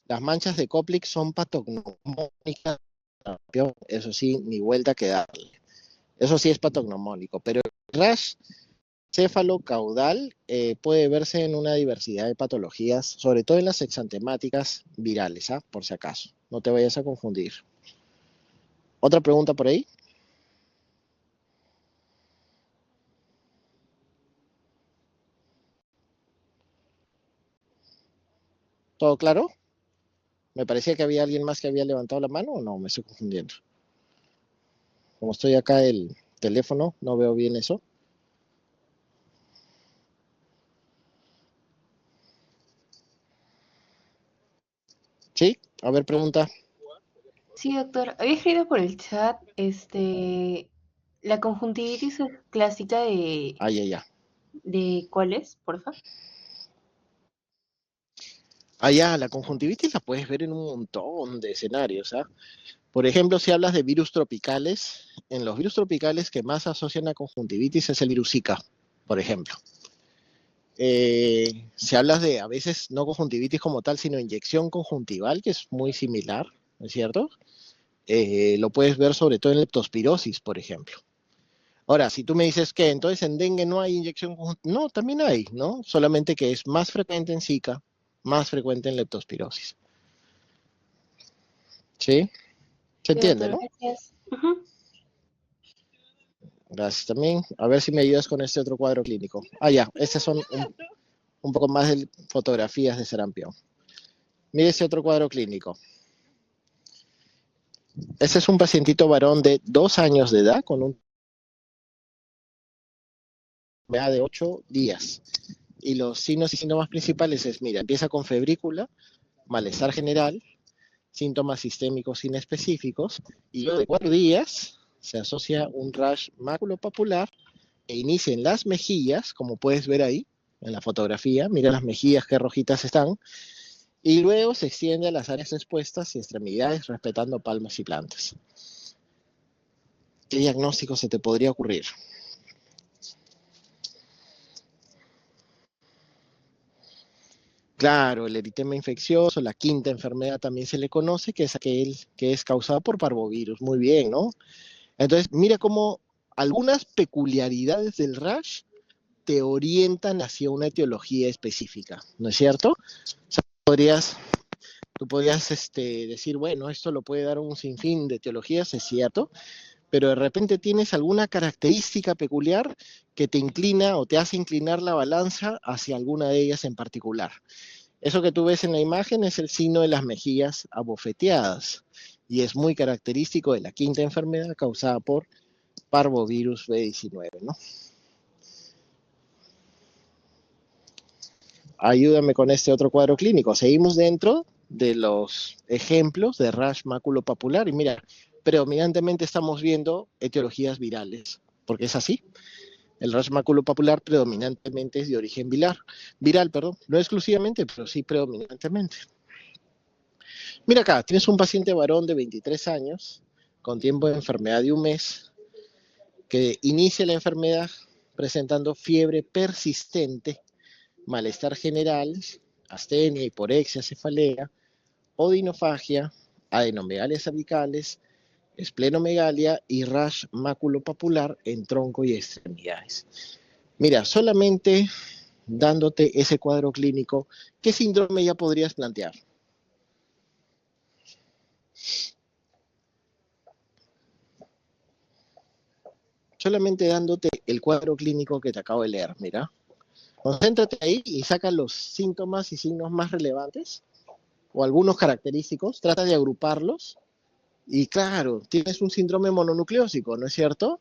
Las manchas de Koplik son patognomónicas, eso sí, ni vuelta que darle. Eso sí es patognomónico, pero el rash cefalocaudal puede verse en una diversidad de patologías, sobre todo en las exantemáticas virales, por si acaso. No te vayas a confundir. ¿Otra pregunta por ahí? ¿Todo claro? Me parecía que había alguien más que había levantado la mano o no, me estoy confundiendo. Como estoy acá el teléfono, no veo bien eso. ¿Sí? A ver, pregunta. Sí, doctor. Había escrito por el chat, la conjuntivitis es clásica Ya. ¿de cuál es, porfa? Ya, la conjuntivitis la puedes ver en un montón de escenarios, Por ejemplo, si hablas de virus tropicales, en los virus tropicales que más asocian a conjuntivitis es el virus Zika, por ejemplo. Si hablas de, a veces, no conjuntivitis como tal, sino inyección conjuntival, que es muy similar, ¿no es cierto? Lo puedes ver sobre todo en leptospirosis, por ejemplo. Ahora, si tú me dices que entonces en dengue no hay inyección conjuntival, no, también hay, ¿no? Solamente que es más frecuente en Zika, más frecuente en leptospirosis. ¿Sí? ¿Se Sí, entiende, doctor, no? gracias. Ujú. Gracias también. A ver si me ayudas con este otro cuadro clínico. Ah, ya, estas son un poco más de fotografías de sarampión. Mire este otro cuadro clínico. Este es un pacientito varón de 2 años de edad con una enfermedad de 8 días. Y los signos y síntomas principales es, mira, empieza con febrícula, malestar general, síntomas sistémicos inespecíficos, y luego de 4 días se asocia un rash maculopapular e inicia en las mejillas, como puedes ver ahí en la fotografía, mira las mejillas qué rojitas están, y luego se extiende a las áreas expuestas y extremidades, respetando palmas y plantas. ¿Qué diagnóstico se te podría ocurrir? Claro, el eritema infeccioso, la quinta enfermedad también se le conoce, que es aquel que es causado por parvovirus. Muy bien, ¿no? Entonces, mira cómo algunas peculiaridades del rash te orientan hacia una etiología específica, ¿no es cierto? O sea, tú podrías decir, bueno, esto lo puede dar un sinfín de etiologías, es cierto, pero de repente tienes alguna característica peculiar que te inclina o te hace inclinar la balanza hacia alguna de ellas en particular. Eso que tú ves en la imagen es el signo de las mejillas abofeteadas y es muy característico de la quinta enfermedad causada por parvovirus B19, ¿no? Ayúdame con este otro cuadro clínico. Seguimos dentro de los ejemplos de rash maculopapular y mira, predominantemente estamos viendo etiologías virales, porque es así. El rash maculopapular predominantemente es de origen viral, perdón, no exclusivamente, pero sí predominantemente. Mira acá, tienes un paciente varón de 23 años con tiempo de enfermedad de un mes que inicia la enfermedad presentando fiebre persistente, malestar general, astenia, hiporexia, cefalea, odinofagia, adenomegalia cervicales, esplenomegalia y rash maculopapular en tronco y extremidades. Mira, solamente dándote ese cuadro clínico, ¿qué síndrome ya podrías plantear? Solamente dándote el cuadro clínico que te acabo de leer, mira. Concéntrate ahí y saca los síntomas y signos más relevantes o algunos característicos, trata de agruparlos y claro, tienes un síndrome mononucleósico, ¿no es cierto?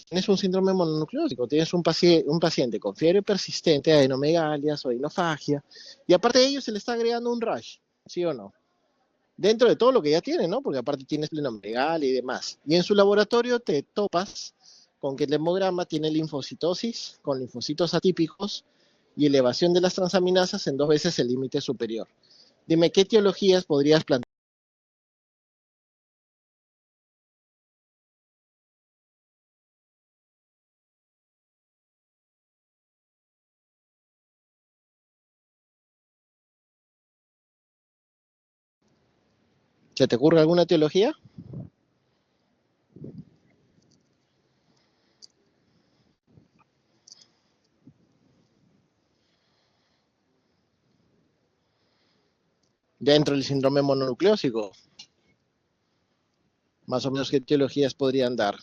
Tienes un síndrome mononucleósico, tienes un paciente con fiebre persistente, adenomegalias, odinofagia, y aparte de ello se le está agregando un rash, ¿sí o no? Dentro de todo lo que ya tiene, ¿no? Porque aparte tienes esplenomegalia y demás. Y en su laboratorio te topas con que el hemograma tiene linfocitosis con linfocitos atípicos y elevación de las transaminasas en 2 veces el límite superior. Dime, ¿qué etiologías podrías plantear? ¿Se te ocurre alguna etiología? Dentro del síndrome mononucleósico, más o menos qué etiologías podrían dar.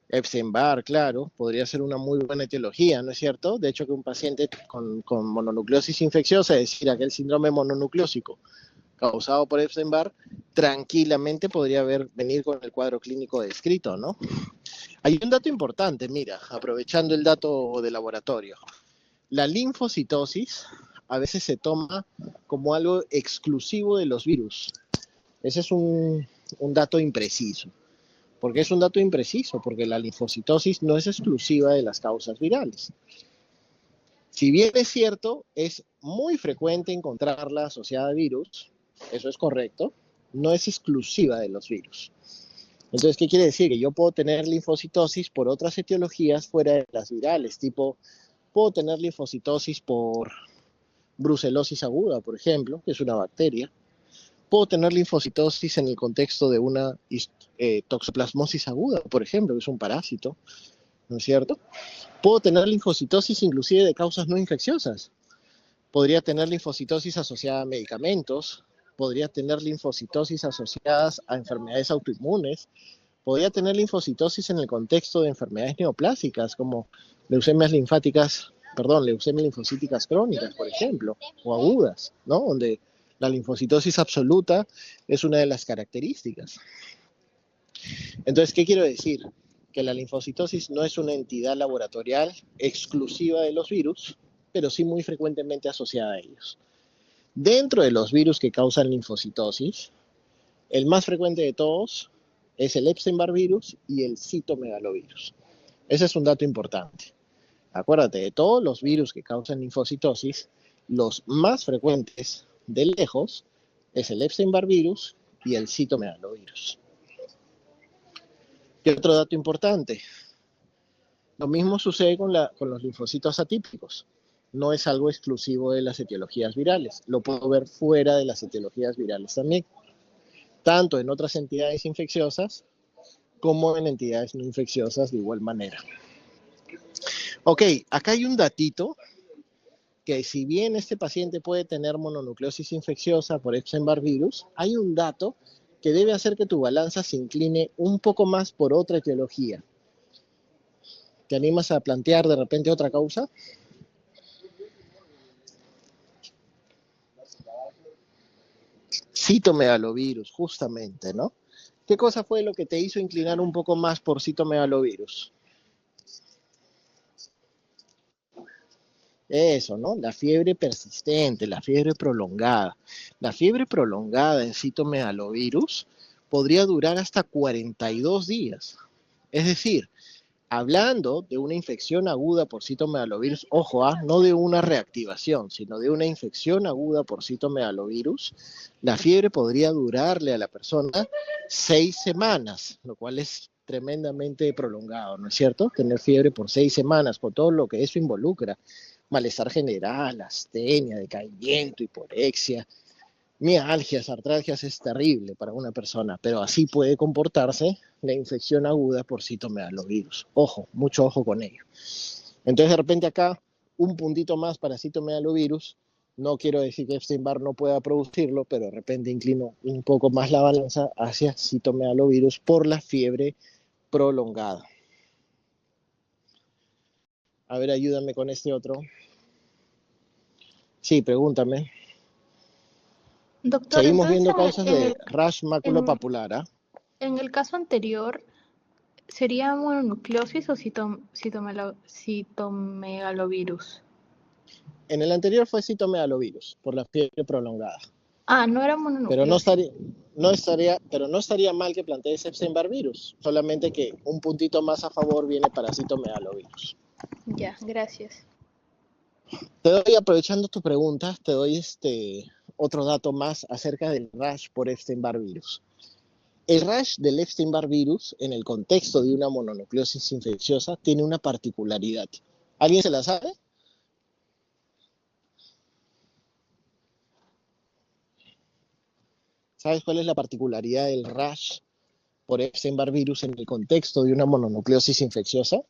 Epstein-Barr, claro, podría ser una muy buena etiología, ¿no es cierto? De hecho, que un paciente con mononucleosis infecciosa, es decir, aquel síndrome mononucleósico causado por Epstein-Barr, tranquilamente podría venir con el cuadro clínico descrito, ¿no? Hay un dato importante, mira, aprovechando el dato de laboratorio. La linfocitosis a veces se toma como algo exclusivo de los virus. Ese es un dato impreciso. ¿Por qué es un dato impreciso? Porque la linfocitosis no es exclusiva de las causas virales. Si bien es cierto, es muy frecuente encontrarla asociada a virus, eso es correcto, no es exclusiva de los virus. Entonces, ¿qué quiere decir? Que yo puedo tener linfocitosis por otras etiologías fuera de las virales, tipo, puedo tener linfocitosis por brucelosis aguda, por ejemplo, que es una bacteria. Puedo tener linfocitosis en el contexto de una toxoplasmosis aguda, por ejemplo, que es un parásito, ¿no es cierto? Puedo tener linfocitosis inclusive de causas no infecciosas. Podría tener linfocitosis asociada a medicamentos, podría tener linfocitosis asociadas a enfermedades autoinmunes, podría tener linfocitosis en el contexto de enfermedades neoplásicas como leucemias linfocíticas crónicas, por ejemplo, o agudas, ¿no? Donde la linfocitosis absoluta es una de las características. Entonces, ¿qué quiero decir? Que la linfocitosis no es una entidad laboratorial exclusiva de los virus, pero sí muy frecuentemente asociada a ellos. Dentro de los virus que causan linfocitosis, el más frecuente de todos es el Epstein-Barr virus y el citomegalovirus. Ese es un dato importante. Acuérdate, de todos los virus que causan linfocitosis, los más frecuentes de lejos es el Epstein-Barr virus y el citomegalovirus. ¿Qué otro dato importante? Lo mismo sucede con los linfocitos atípicos. No es algo exclusivo de las etiologías virales. Lo puedo ver fuera de las etiologías virales también. Tanto en otras entidades infecciosas como en entidades no infecciosas de igual manera. Ok, acá hay un datito que si bien este paciente puede tener mononucleosis infecciosa por Epstein-Barr virus, hay un dato que debe hacer que tu balanza se incline un poco más por otra etiología. ¿Te animas a plantear de repente otra causa? Citomegalovirus, justamente, ¿no? ¿Qué cosa fue lo que te hizo inclinar un poco más por citomegalovirus? Eso, ¿no? La fiebre persistente, la fiebre prolongada. La fiebre prolongada en citomegalovirus podría durar hasta 42 días. Es decir, hablando de una infección aguda por citomegalovirus, ojo, no de una reactivación, sino de una infección aguda por citomegalovirus, la fiebre podría durarle a la persona 6 semanas, lo cual es tremendamente prolongado, ¿no es cierto? Tener fiebre por 6 semanas, con todo lo que eso involucra, malestar general, astenia, decaimiento, hiporexia, mialgias, artralgias, es terrible para una persona, pero así puede comportarse la infección aguda por citomegalovirus. Ojo, mucho ojo con ello. Entonces, de repente acá, un puntito más para citomegalovirus. No quiero decir que Epstein-Barr no pueda producirlo, pero de repente inclino un poco más la balanza hacia citomegalovirus por la fiebre prolongada. A ver, ayúdame con este otro. Sí, pregúntame. Doctor, Seguimos entonces viendo causas de rash en, maculopapular, ¿ah? en el caso anterior, ¿sería mononucleosis o citomegalovirus? En el anterior fue citomegalovirus, por la fiebre prolongada. Ah, no era Pero no mononucleosis. estaría mal que plantees Epstein-Barr virus, solamente que un puntito más a favor viene para citomegalovirus. Ya, gracias. Te doy, aprovechando tu pregunta, te doy otro dato más acerca del rash por Epstein-Barr virus. El rash del Epstein-Barr virus, en el contexto de una mononucleosis infecciosa, tiene una particularidad. ¿Alguien se la sabe? ¿Sabes cuál es la particularidad del rash por Epstein-Barr virus en el contexto de una mononucleosis infecciosa?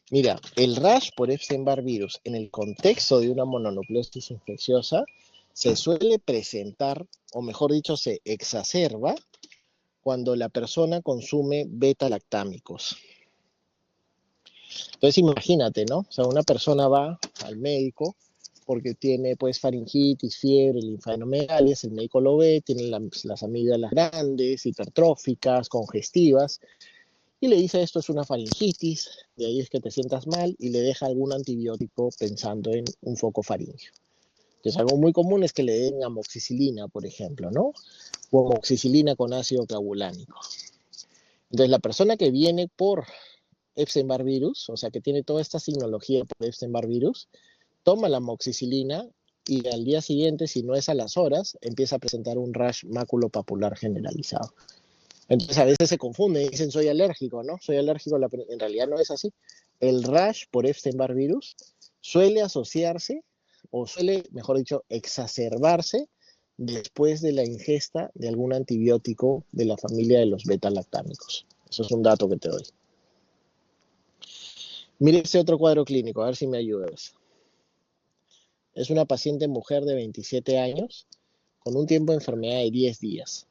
Mira, el rash por Epstein-Barr virus en el contexto de una mononucleosis infecciosa se suele presentar, o mejor dicho, se exacerba cuando la persona consume beta-lactámicos. Entonces imagínate, ¿no? O sea, una persona va al médico porque tiene pues faringitis, fiebre, linfadenomegalias, el médico lo ve, tiene las amígdalas grandes, hipertróficas, congestivas, y le dice esto es una faringitis, de ahí es que te sientas mal, y le deja algún antibiótico pensando en un foco faríngeo. Entonces algo muy común es que le den amoxicilina, por ejemplo, ¿no? O amoxicilina con ácido clavulánico. Entonces la persona que viene por Epstein-Barr virus, o sea que tiene toda esta signología por Epstein-Barr virus, toma la amoxicilina y al día siguiente, si no es a las horas, empieza a presentar un rash maculopapular generalizado. Entonces a veces se confunde y dicen soy alérgico, ¿no? Soy alérgico, en realidad no es así. El rash por Epstein-Barr virus suele asociarse, o suele, mejor dicho, exacerbarse después de la ingesta de algún antibiótico de la familia de los beta-lactámicos. Eso es un dato que te doy. Mire este otro cuadro clínico, a ver si me ayudas. Es una paciente mujer de 27 años con un tiempo de enfermedad de 10 días.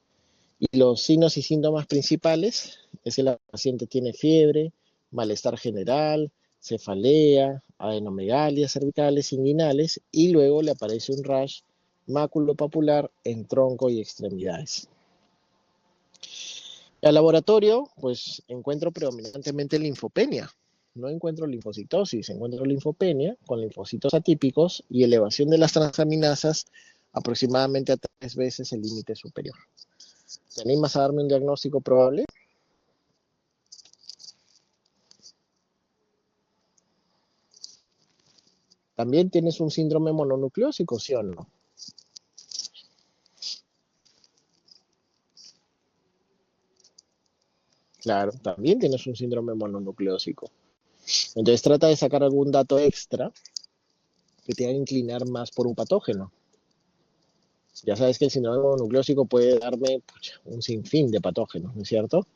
Y los signos y síntomas principales es que la paciente tiene fiebre, malestar general, cefalea, adenomegalias cervicales, inguinales y luego le aparece un rash maculopapular en tronco y extremidades. Al laboratorio, pues encuentro predominantemente linfopenia. No encuentro linfocitosis, encuentro linfopenia con linfocitos atípicos y elevación de las transaminasas aproximadamente a 3 veces el límite superior. ¿Te animas a darme un diagnóstico probable? También tienes un síndrome mononucleósico, ¿sí o no? Claro, también tienes un síndrome mononucleósico. Entonces trata de sacar algún dato extra que te haga inclinar más por un patógeno. Ya sabes que el síndrome mononucleósico puede darme un sinfín de patógenos, ¿no es cierto?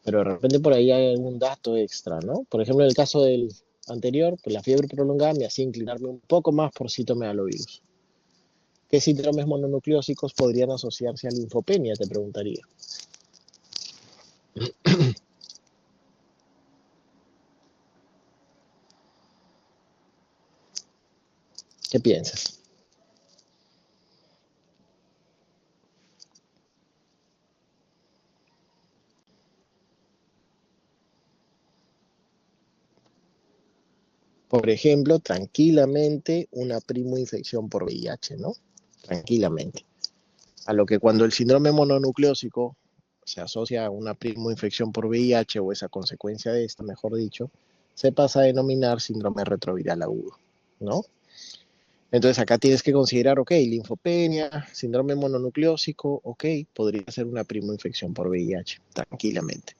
Pero de repente por ahí hay algún dato extra, ¿no? Por ejemplo, en el caso del anterior, pues la fiebre prolongada me hacía inclinarme un poco más por citomegalovirus. ¿Qué síndromes mononucleósicos podrían asociarse a linfopenia? Te preguntaría. ¿Qué piensas? Por ejemplo, tranquilamente una primoinfección por VIH, ¿no? Tranquilamente. A lo que cuando el síndrome mononucleósico se asocia a una primoinfección por VIH o esa consecuencia de esta, mejor dicho, se pasa a denominar síndrome retroviral agudo, ¿no? Entonces acá tienes que considerar, ok, linfopenia, síndrome mononucleósico, ok, podría ser una primoinfección por VIH, tranquilamente.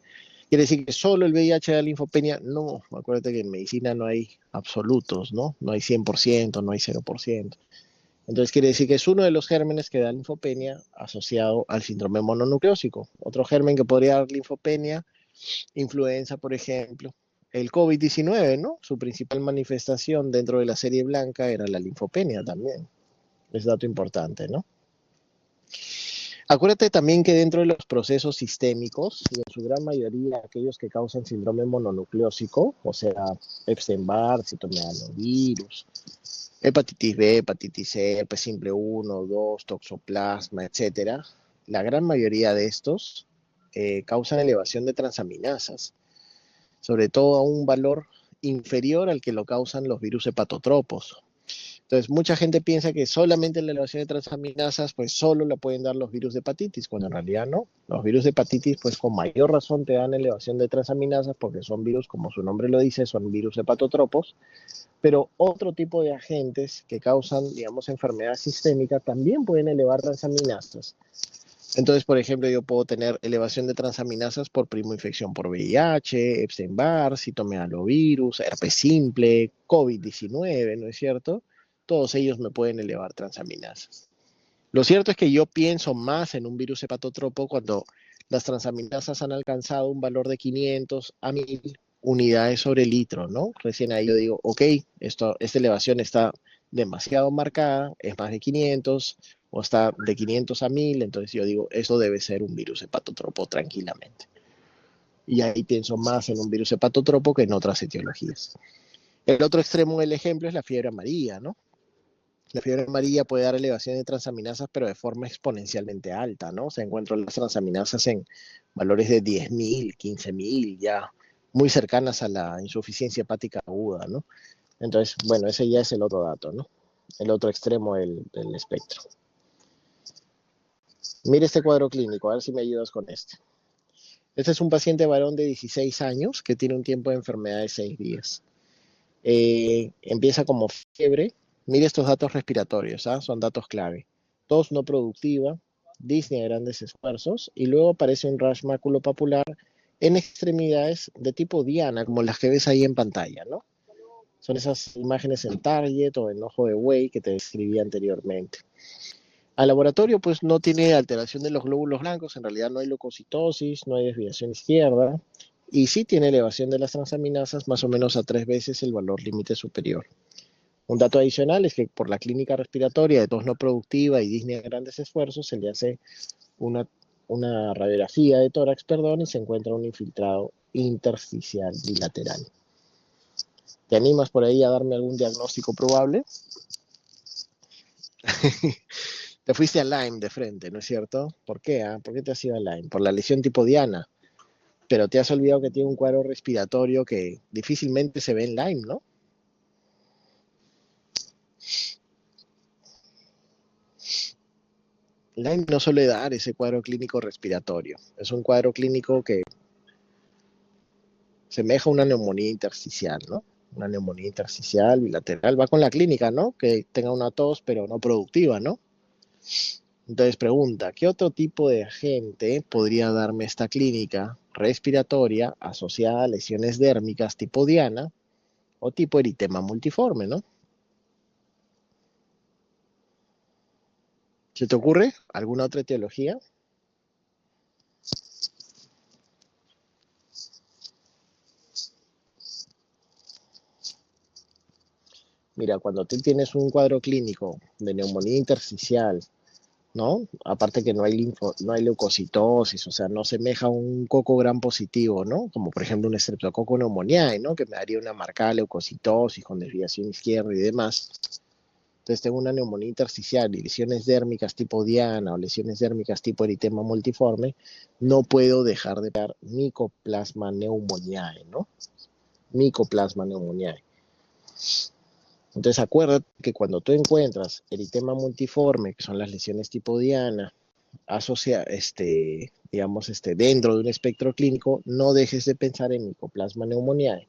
¿Quiere decir que solo el VIH da linfopenia? No, acuérdate que en medicina no hay absolutos, ¿no? No hay 100%, no hay 0%. Entonces quiere decir que es uno de los gérmenes que da linfopenia asociado al síndrome mononucleósico. Otro germen que podría dar linfopenia, influenza, por ejemplo. El COVID-19, ¿no? Su principal manifestación dentro de la serie blanca era la linfopenia también. Es dato importante, ¿no? Acuérdate también que dentro de los procesos sistémicos, y en su gran mayoría aquellos que causan síndrome mononucleósico, o sea, Epstein-Barr, citomegalovirus, hepatitis B, hepatitis C, herpes simple 1, 2, toxoplasma, etcétera, la gran mayoría de estos causan elevación de transaminasas, sobre todo a un valor inferior al que lo causan los virus hepatotropos. Entonces, mucha gente piensa que solamente la elevación de transaminasas, pues solo la pueden dar los virus de hepatitis, cuando en realidad no. Los virus de hepatitis, pues con mayor razón te dan elevación de transaminasas porque son virus, como su nombre lo dice, son virus hepatotropos, pero otro tipo de agentes que causan, digamos, enfermedad sistémica también pueden elevar transaminasas. Entonces, por ejemplo, yo puedo tener elevación de transaminasas por primoinfección por VIH, Epstein-Barr, citomegalovirus, herpes simple, COVID-19, ¿no es cierto? Todos ellos me pueden elevar transaminasas. Lo cierto es que yo pienso más en un virus hepatotropo cuando las transaminasas han alcanzado un valor de 500 a 1000 unidades sobre litro, ¿no? Recién ahí yo digo, ok, esta elevación está demasiado marcada, es más de 500 o está de 500 a 1000, entonces yo digo, eso debe ser un virus hepatotropo tranquilamente. Y ahí pienso más en un virus hepatotropo que en otras etiologías. El otro extremo del ejemplo es la fiebre amarilla, ¿no? La fiebre amarilla puede dar elevación de transaminasas, pero de forma exponencialmente alta, ¿no? Se encuentran las transaminasas en valores de 10.000, 15.000, ya muy cercanas a la insuficiencia hepática aguda, ¿no? Entonces, bueno, ese ya es el otro dato, ¿no? El otro extremo del espectro. Mire este cuadro clínico, a ver si me ayudas con este. Este es un paciente varón de 16 años que tiene un tiempo de enfermedad de 6 días. Empieza como fiebre. Mire estos datos respiratorios, ¿ah? Son datos clave. Tos no productiva, disnea de grandes esfuerzos y luego aparece un rash maculopapular en extremidades de tipo diana, como las que ves ahí en pantalla, ¿no? Son esas imágenes en Target o en ojo de buey que te describí anteriormente. Al laboratorio, pues no tiene alteración de los glóbulos blancos, en realidad no hay leucocitosis, no hay desviación izquierda, y sí tiene elevación de las transaminasas más o menos a 3 veces el valor límite superior. Un dato adicional es que por la clínica respiratoria de tos no productiva y disnea de grandes esfuerzos se le hace una, una radiografía de tórax, perdón, y se encuentra un infiltrado intersticial bilateral. ¿Te animas por ahí a darme algún diagnóstico probable? Te fuiste a Lyme de frente, ¿no es cierto? ¿Por qué? ¿Por qué te has ido a Lyme? Por la lesión tipo Diana. Pero te has olvidado que tiene un cuadro respiratorio que difícilmente se ve en Lyme, ¿no? Lyme no suele dar ese cuadro clínico respiratorio. Es un cuadro clínico que semeja a una neumonía intersticial, ¿no? Una neumonía intersticial bilateral. Va con la clínica, ¿no? Que tenga una tos, pero no productiva, ¿no? Entonces pregunta, ¿qué otro tipo de agente podría darme esta clínica respiratoria asociada a lesiones dérmicas tipo Diana o tipo eritema multiforme, ¿no? ¿Se te ocurre alguna otra etiología? Mira, cuando tú tienes un cuadro clínico de neumonía intersticial, ¿no? Aparte que no hay leucocitosis, o sea, no semeja a un coco gram positivo, ¿no? Como por ejemplo un Streptococcus pneumoniae, ¿no? Que me daría una marcada leucocitosis con desviación izquierda y demás. Entonces tengo una neumonía intersticial y lesiones dérmicas tipo Diana o lesiones dérmicas tipo eritema multiforme, no puedo dejar de ver Mycoplasma pneumoniae, ¿no? Mycoplasma pneumoniae. Entonces acuérdate que cuando tú encuentras eritema multiforme, que son las lesiones tipo Diana, dentro de un espectro clínico, no dejes de pensar en Mycoplasma pneumoniae.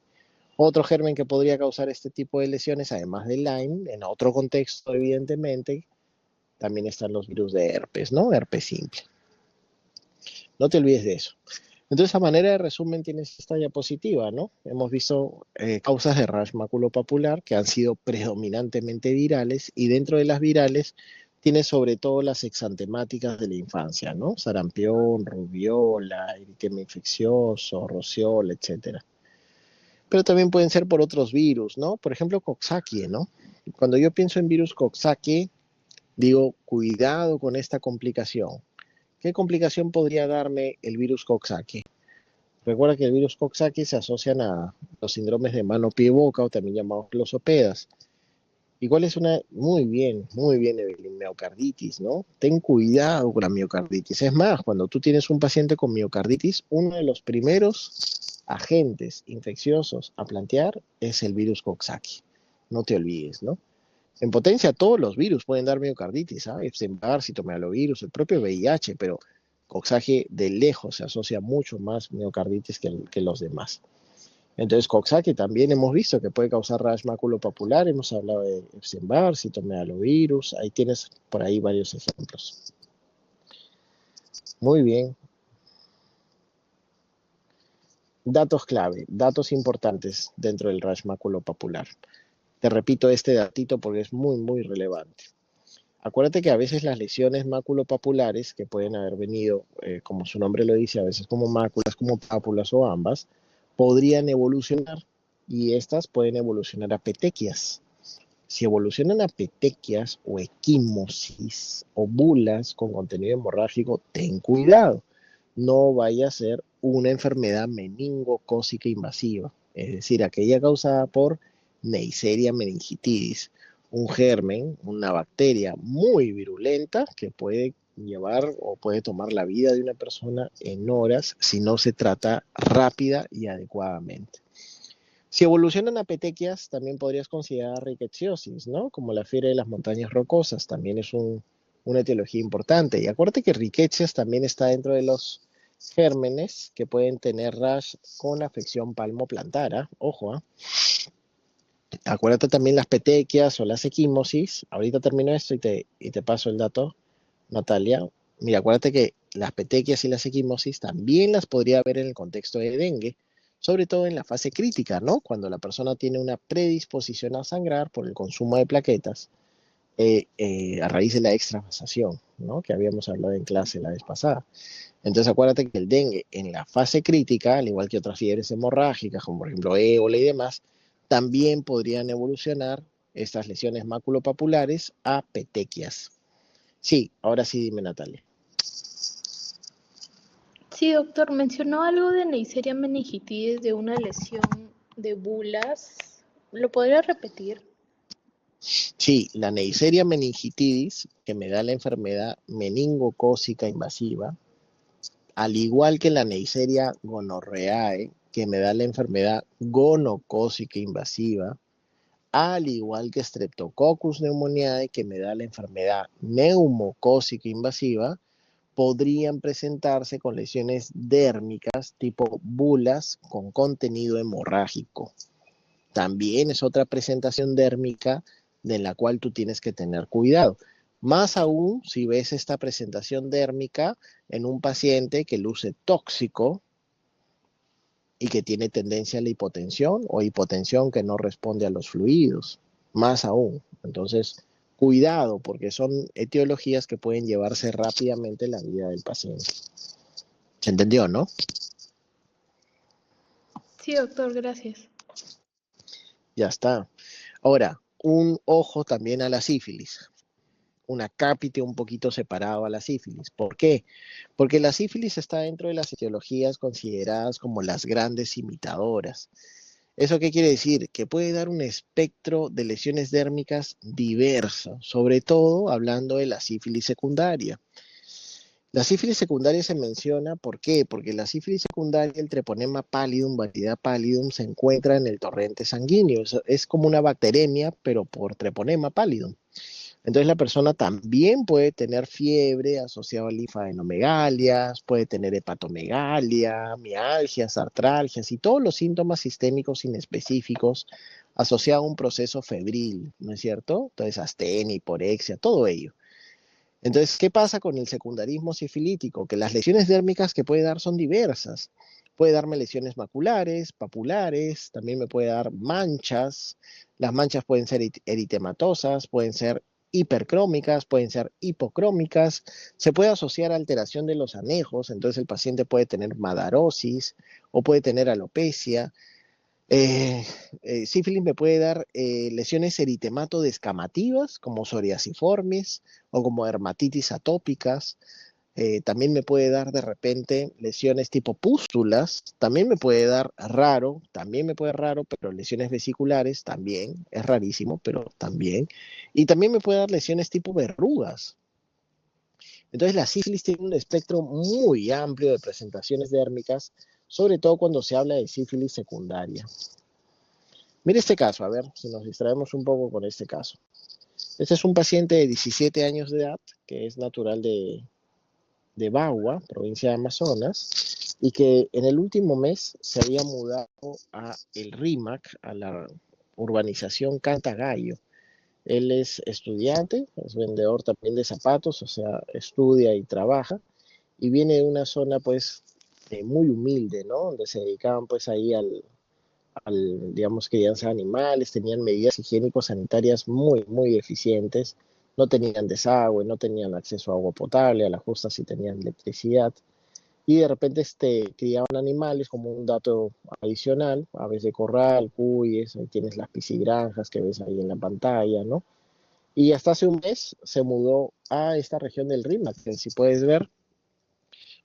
Otro germen que podría causar este tipo de lesiones, además del Lyme, en otro contexto, evidentemente, también están los virus de herpes, ¿no? Herpes simple. No te olvides de eso. Entonces, a manera de resumen, tienes esta diapositiva, ¿no? Hemos visto causas de rash maculopapular que han sido predominantemente virales y dentro de las virales tienes sobre todo las exantemáticas de la infancia, ¿no? Sarampión, rubiola, eritema infeccioso, rociola, etcétera. Pero también pueden ser por otros virus, ¿no? Por ejemplo, Coxsackie, ¿no? Cuando yo pienso en virus Coxsackie, digo, cuidado con esta complicación. ¿Qué complicación podría darme el virus Coxsackie? Recuerda que el virus Coxsackie se asocian a los síndromes de mano, pie, boca o también llamados glosopedas. Igual es muy bien, Evelyn, miocarditis, ¿no? Ten cuidado con la miocarditis. Es más, cuando tú tienes un paciente con miocarditis, uno de los primeros agentes infecciosos a plantear es el virus Coxsackie. No te olvides, ¿no? En potencia, todos los virus pueden dar miocarditis, ¿sabes? Epstein-Barr, citomegalovirus, el propio VIH, pero Coxsackie de lejos se asocia mucho más miocarditis que los demás. Entonces, Coxsackie también hemos visto que puede causar rash maculopapular, hemos hablado de Epstein-Barr, citomegalovirus, ahí tienes por ahí varios ejemplos. Muy bien. Datos clave, datos importantes dentro del rash maculopapular. Te repito este datito porque es muy relevante. Acuérdate que a veces las lesiones maculopapulares, que pueden haber venido, como su nombre lo dice, a veces como máculas, como pápulas o ambas, podrían evolucionar y estas pueden evolucionar a petequias. Si evolucionan a petequias o equimosis o bulas con contenido hemorrágico, ten cuidado. No vaya a ser una enfermedad meningocócica invasiva, es decir, aquella causada por Neisseria meningitidis, un germen, una bacteria muy virulenta que puede llevar o puede tomar la vida de una persona en horas si no se trata rápida y adecuadamente. Si evolucionan a petequias, también podrías considerar rickettsiosis, ¿no? Como la fiebre de las montañas rocosas, también es una etiología importante. Y acuérdate que rickettsias también está dentro de los gérmenes que pueden tener rash con afección palmoplantar, ¿eh? Ojo, ¿eh? Acuérdate también las petequias o las equimosis. Ahorita termino esto y te paso el dato, Natalia. Mira, acuérdate que las petequias y las equimosis también las podría ver en el contexto de dengue, sobre todo en la fase crítica, ¿no? Cuando la persona tiene una predisposición a sangrar por el consumo de plaquetas a raíz de la extravasación, ¿no? Que habíamos hablado en clase la vez pasada. Entonces acuérdate que el dengue en la fase crítica, al igual que otras fiebres hemorrágicas, como por ejemplo ébola y demás, también podrían evolucionar estas lesiones maculopapulares a petequias. Sí, ahora sí dime, Natalia. Sí, doctor, mencionó algo de Neisseria meningitidis de una lesión de bulas. ¿Lo podría repetir? Sí, la Neisseria meningitidis, que me da la enfermedad meningocócica invasiva, al igual que la Neisseria gonorrheae, que me da la enfermedad gonocócica invasiva, al igual que Streptococcus pneumoniae, que me da la enfermedad neumocócica invasiva, podrían presentarse con lesiones dérmicas tipo bulas con contenido hemorrágico. También es otra presentación dérmica de la cual tú tienes que tener cuidado. Más aún si ves esta presentación dérmica en un paciente que luce tóxico y que tiene tendencia a la hipotensión o hipotensión que no responde a los fluidos. Más aún. Entonces, cuidado porque son etiologías que pueden llevarse rápidamente la vida del paciente. ¿Se entendió, no? Sí, doctor, gracias. Ya está. Ahora, un ojo también a la sífilis. Un acápite un poquito separado a la sífilis. ¿Por qué? Porque la sífilis está dentro de las etiologías consideradas como las grandes imitadoras. ¿Eso qué quiere decir? Que puede dar un espectro de lesiones dérmicas diverso, sobre todo hablando de la sífilis secundaria. La sífilis secundaria se menciona, ¿por qué? Porque la sífilis secundaria, el treponema pallidum, Vallida pallidum, se encuentra en el torrente sanguíneo. Es como una bacteremia, pero por treponema pallidum. Entonces la persona también puede tener fiebre asociada a linfadenomegalias, puede tener hepatomegalia, mialgias, artralgias y todos los síntomas sistémicos inespecíficos asociados a un proceso febril, ¿no es cierto? Entonces astenia, hiporexia, todo ello. Entonces, ¿qué pasa con el secundarismo sifilítico? Que las lesiones dérmicas que puede dar son diversas. Puede darme lesiones maculares, papulares, también me puede dar manchas. Las manchas pueden ser eritematosas, pueden ser hipercrómicas, pueden ser hipocrómicas. Se puede asociar a alteración de los anejos, entonces el paciente puede tener madarosis o puede tener alopecia. Eh, Sífilis me puede dar lesiones eritemato-descamativas, como psoriasiformes o como dermatitis atópicas. También me puede dar de repente lesiones tipo pústulas. También me puede dar raro, también me puede dar raro, pero lesiones vesiculares también, es rarísimo, pero también. Y también me puede dar lesiones tipo verrugas. Entonces la sífilis tiene un espectro muy amplio de presentaciones dérmicas, sobre todo cuando se habla de sífilis secundaria. Mire este caso, a ver si nos distraemos un poco con este caso. Este es un paciente de 17 años de edad, que es natural de Bagua, provincia de Amazonas, y que en el último mes se había mudado a el RIMAC, a la urbanización Cantagallo. Él es estudiante, es vendedor también de zapatos, o sea, estudia y trabaja, y viene de una zona pues muy humilde, ¿no? Donde se dedicaban pues ahí digamos, crianza de animales, tenían medidas higiénico-sanitarias muy eficientes, no tenían desagüe, no tenían acceso a agua potable, a la justa sí tenían electricidad, y de repente criaban animales como un dato adicional, aves de corral, cuyes, ahí tienes las piscigranjas que ves ahí en la pantalla, ¿no? Y hasta hace un mes se mudó a esta región del Rímac, que si puedes ver,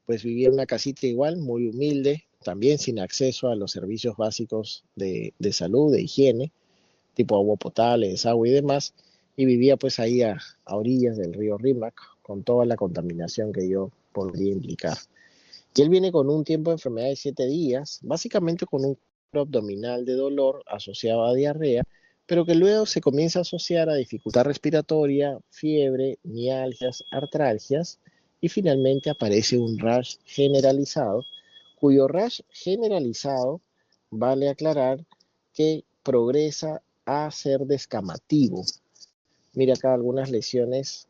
pues vivía en una casita igual, muy humilde, también sin acceso a los servicios básicos de salud, de higiene, tipo agua potable, desagüe y demás, y vivía pues ahí a orillas del río Rímac, con toda la contaminación que yo podría implicar. Y él viene con un tiempo de enfermedad de 7 días, básicamente con un cuadro abdominal de dolor asociado a diarrea, pero que luego se comienza a asociar a dificultad respiratoria, fiebre, mialgias, artralgias, y finalmente aparece un rash generalizado, cuyo rash generalizado, vale aclarar, que progresa a ser descamativo. Mira acá algunas lesiones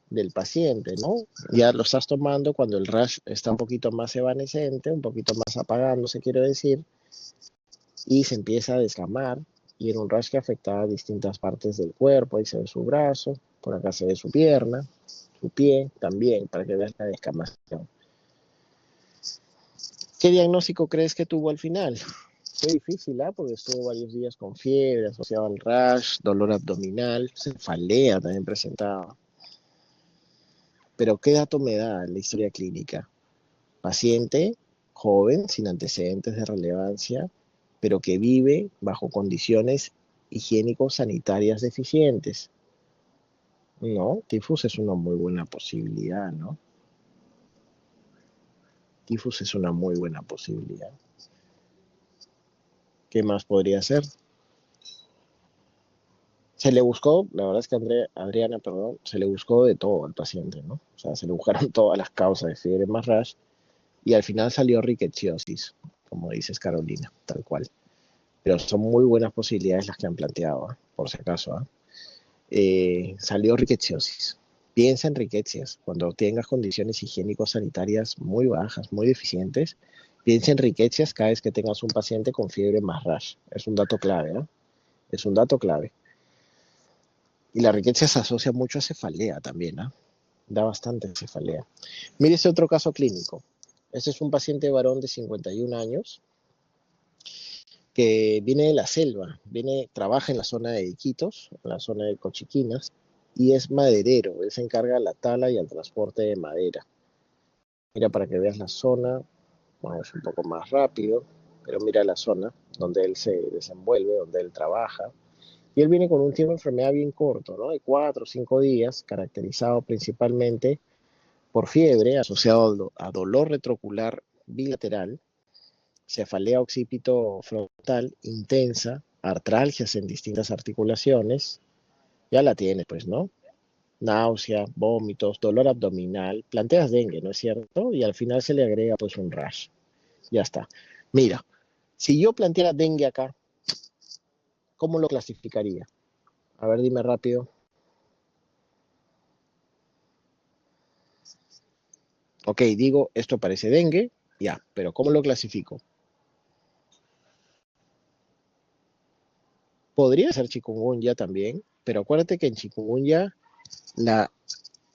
del paciente, ¿no? Ya lo estás tomando cuando el rash está un poquito más evanescente, un poquito más apagándose, quiero decir, y se empieza a descamar, y era un rash que afectaba a distintas partes del cuerpo. Ahí se ve su brazo, por acá se ve su pierna, su pie también, para que veas la descamación. ¿Qué diagnóstico crees que tuvo al final? fue difícil, ¿ah? Porque estuvo varios días con fiebre, asociado al rash, dolor abdominal, cefalea también presentaba. Pero ¿qué dato me da la historia clínica? Paciente joven, sin antecedentes de relevancia, pero que vive bajo condiciones higiénico-sanitarias deficientes. No, tifus es una muy buena posibilidad, ¿no? Tifus es una muy buena posibilidad. ¿Qué más podría ser? Se le buscó, la verdad es que Adriana, perdón, se le buscó de todo al paciente, ¿no? O sea, se le buscaron todas las causas de fiebre más rash y al final salió rickettsiosis, como dices Carolina, tal cual. Pero son muy buenas posibilidades las que han planteado, ¿ah? Por si acaso, ¿ah? Salió rickettsiosis. Piensa en riquecias. Cuando tengas condiciones higiénico-sanitarias muy bajas, muy deficientes, piensa en riquecias cada vez que tengas un paciente con fiebre más rash. Es un dato clave, ¿eh? Es un dato clave. Y la riqueza se asocia mucho a cefalea también, ¿eh? Da bastante cefalea. Mire este otro caso clínico. Este es un paciente varón de 51 años que viene de la selva, trabaja en la zona de Iquitos, en la zona de Cochiquinas, y es maderero. Él se encarga de la tala y el transporte de madera. Mira para que veas la zona, vamos un poco más rápido, pero mira la zona donde él se desenvuelve, donde él trabaja. Y él viene con un tiempo de enfermedad bien corto, ¿no? De 4 o 5 días, caracterizado principalmente por fiebre asociado a dolor retrocular bilateral, cefalea occipito frontal intensa, artralgias en distintas articulaciones, ya la tienes, pues, ¿no? Náusea, vómitos, dolor abdominal, planteas dengue, ¿no es cierto? Y al final se le agrega pues un rash. Ya está. Mira, si yo planteara dengue acá, ¿cómo lo clasificaría? A ver, dime rápido. Ok, digo, esto parece dengue, ya, pero ¿cómo lo clasifico? Podría ser chikungunya también, pero acuérdate que en chikungunya la,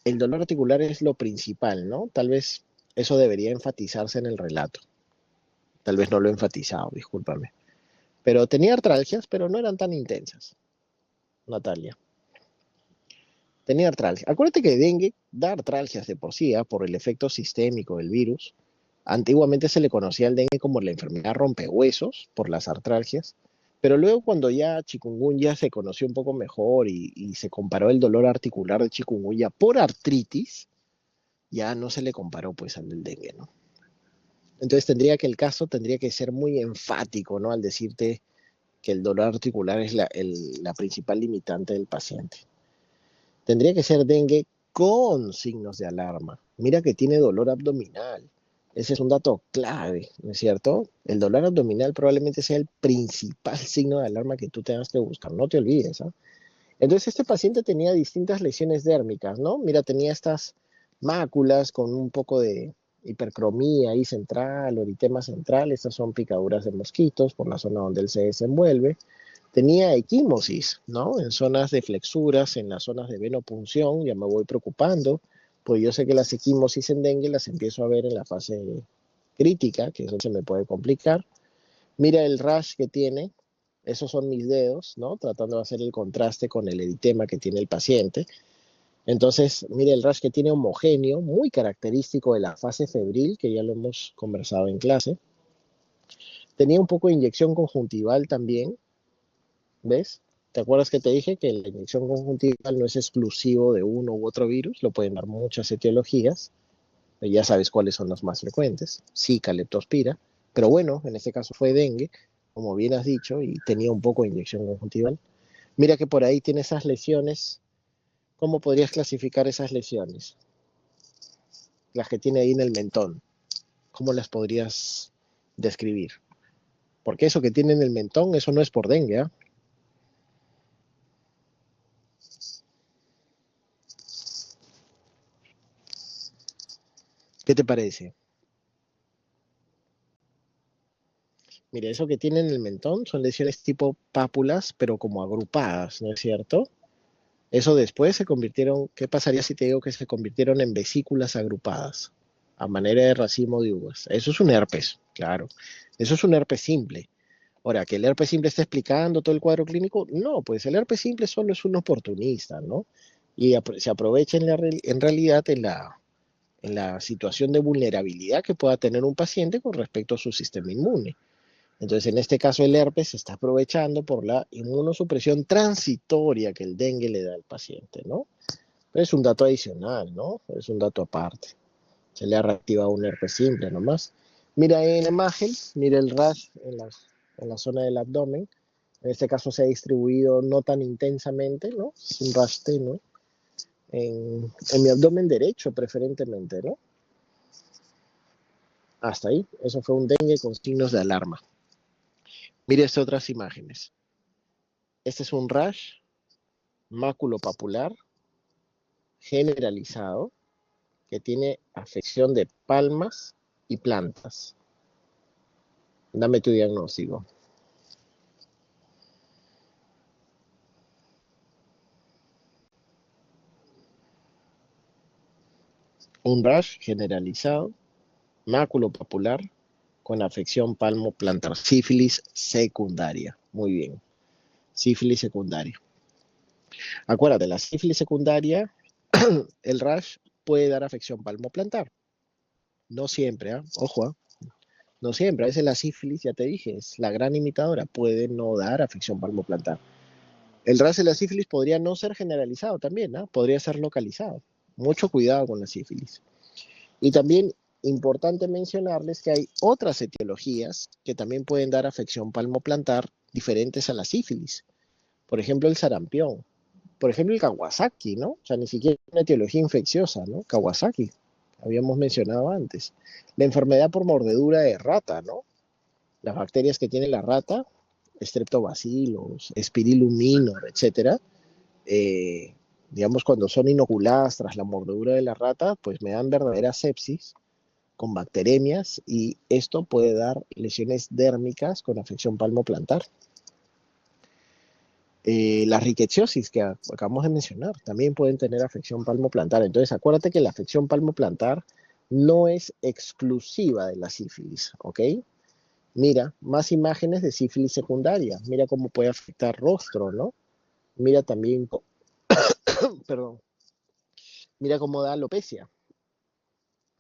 el dolor articular es lo principal, ¿no? Tal vez eso debería enfatizarse en el relato. Tal vez no lo he enfatizado, discúlpame. Pero tenía artralgias, pero no eran tan intensas, Natalia. Tenía artralgia. Acuérdate que dengue da artralgias de por sí, ¿ah? Por el efecto sistémico del virus. Antiguamente se le conocía al dengue como la enfermedad rompehuesos por las artralgias, pero luego cuando ya chikungunya se conoció un poco mejor y se comparó el dolor articular de chikungunya por artritis, ya no se le comparó pues al del dengue, ¿no? Entonces el caso tendría que ser muy enfático, ¿no? Al decirte que el dolor articular es la principal limitante del paciente. Tendría que ser dengue con signos de alarma. Mira que tiene dolor abdominal. Ese es un dato clave, ¿no es cierto? El dolor abdominal probablemente sea el principal signo de alarma que tú tengas que buscar. No te olvides, ¿ah? Entonces este paciente tenía distintas lesiones dérmicas, ¿no? Mira, tenía estas máculas con un poco de hipercromía ahí central, eritema central. Estas son picaduras de mosquitos por la zona donde él se desenvuelve. Tenía equimosis, ¿no? En zonas de flexuras, en las zonas de venopunción, ya me voy preocupando, pues yo sé que las equimosis en dengue las empiezo a ver en la fase crítica, que eso se me puede complicar. Mira el rash que tiene, esos son mis dedos, ¿no? Tratando de hacer el contraste con el eritema que tiene el paciente. Entonces, mira el rash que tiene homogéneo, muy característico de la fase febril, que ya lo hemos conversado en clase. Tenía un poco de inyección conjuntival también, ¿ves? ¿Te acuerdas que te dije que la inyección conjuntival no es exclusivo de uno u otro virus? Lo pueden dar muchas etiologías. Ya sabes cuáles son las más frecuentes. Zika, leptospira. Pero bueno, en este caso fue dengue, como bien has dicho, y tenía un poco de inyección conjuntival. Mira que por ahí tiene esas lesiones. ¿Cómo podrías clasificar esas lesiones? Las que tiene ahí en el mentón. ¿Cómo las podrías describir? Porque eso que tiene en el mentón, eso no es por dengue, ¿ah? ¿Qué te parece? Mira, eso que tiene en el mentón son lesiones tipo pápulas, pero como agrupadas, ¿no es cierto? Eso después se convirtieron, ¿qué pasaría si te digo que se convirtieron en vesículas agrupadas, a manera de racimo de uvas? Eso es un herpes, claro. Eso es un herpes simple. Ahora, ¿que el herpes simple está explicando todo el cuadro clínico? No, pues el herpes simple solo es un oportunista, ¿no? Y se aprovecha en realidad en la situación de vulnerabilidad que pueda tener un paciente con respecto a su sistema inmune. Entonces, en este caso, el herpes se está aprovechando por la inmunosupresión transitoria que el dengue le da al paciente, ¿no? Pero es un dato adicional, ¿no? Es un dato aparte. Se le ha reactivado un herpes simple nomás. Mira en la imagen, mira el rash en la zona del abdomen. En este caso se ha distribuido no tan intensamente, ¿no? Es un rash tenue en mi abdomen derecho preferentemente, ¿no? Hasta ahí. Eso fue un dengue con signos de alarma. Mire estas otras imágenes. Este es un rash maculopapular generalizado que tiene afección de palmas y plantas. Dame tu diagnóstico. Un rash generalizado, maculopapular, con afección palmo-plantar. Sífilis secundaria. Muy bien. Sífilis secundaria. Acuérdate, la sífilis secundaria, el rash puede dar afección palmo-plantar. No siempre, ¿eh? Ojo, ¿eh? No siempre. A veces la sífilis, ya te dije, es la gran imitadora. Puede no dar afección palmo-plantar. El rash de la sífilis podría no ser generalizado también, ¿no? Podría ser localizado. Mucho cuidado con la sífilis. Y también importante mencionarles que hay otras etiologías que también pueden dar afección palmoplantar diferentes a la sífilis. Por ejemplo, el sarampión. Por ejemplo, el Kawasaki, ¿no? O sea, ni siquiera una etiología infecciosa, ¿no? Kawasaki, habíamos mencionado antes. La enfermedad por mordedura de rata, ¿no? Las bacterias que tiene la rata, Streptobacillus, Spirillum minor, etcétera, eh, digamos, cuando son inoculadas tras la mordedura de la rata, pues me dan verdadera sepsis con bacteremias y esto puede dar lesiones dérmicas con afección palmoplantar. La rickettsiosis que acabamos de mencionar también pueden tener afección palmoplantar. Entonces, acuérdate que la afección palmoplantar no es exclusiva de la sífilis, ¿ok? Mira, más imágenes de sífilis secundaria. Mira cómo puede afectar rostro, ¿no? Mira también, perdón, mira cómo da alopecia.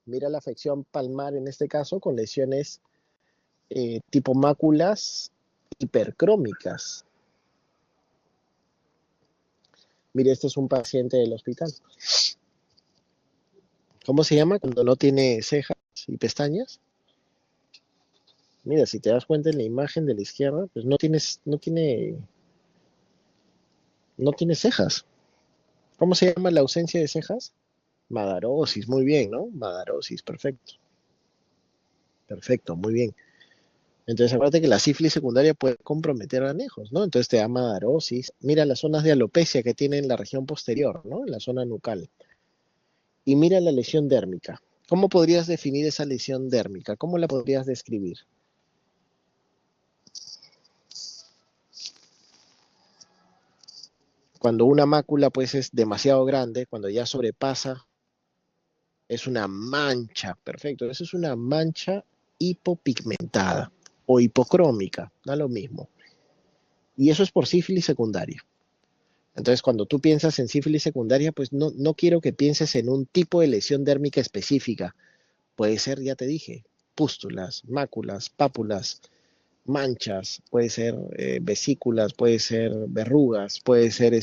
Mira la afección palmar en este caso con lesiones tipo máculas hipercrómicas. Mire, este es un paciente del hospital. ¿Cómo se llama cuando no tiene cejas y pestañas? Mira, si te das cuenta en la imagen de la izquierda, pues no tiene cejas. ¿Cómo se llama la ausencia de cejas? Madarosis, muy bien, ¿no? Madarosis, perfecto. Perfecto, muy bien. Entonces, acuérdate que la sífilis secundaria puede comprometer anejos, ¿no? Entonces te da madarosis. Mira las zonas de alopecia que tiene en la región posterior, ¿no? En la zona nucal. Y mira la lesión dérmica. ¿Cómo podrías definir esa lesión dérmica? ¿Cómo la podrías describir? Cuando una mácula pues es demasiado grande, cuando ya sobrepasa, es una mancha, perfecto, eso es una mancha hipopigmentada o hipocrómica, da lo mismo. Y eso es por sífilis secundaria. Entonces, cuando tú piensas en sífilis secundaria, pues no quiero que pienses en un tipo de lesión dérmica específica. Puede ser, ya te dije, pústulas, máculas, pápulas, manchas, puede ser vesículas, puede ser verrugas, puede ser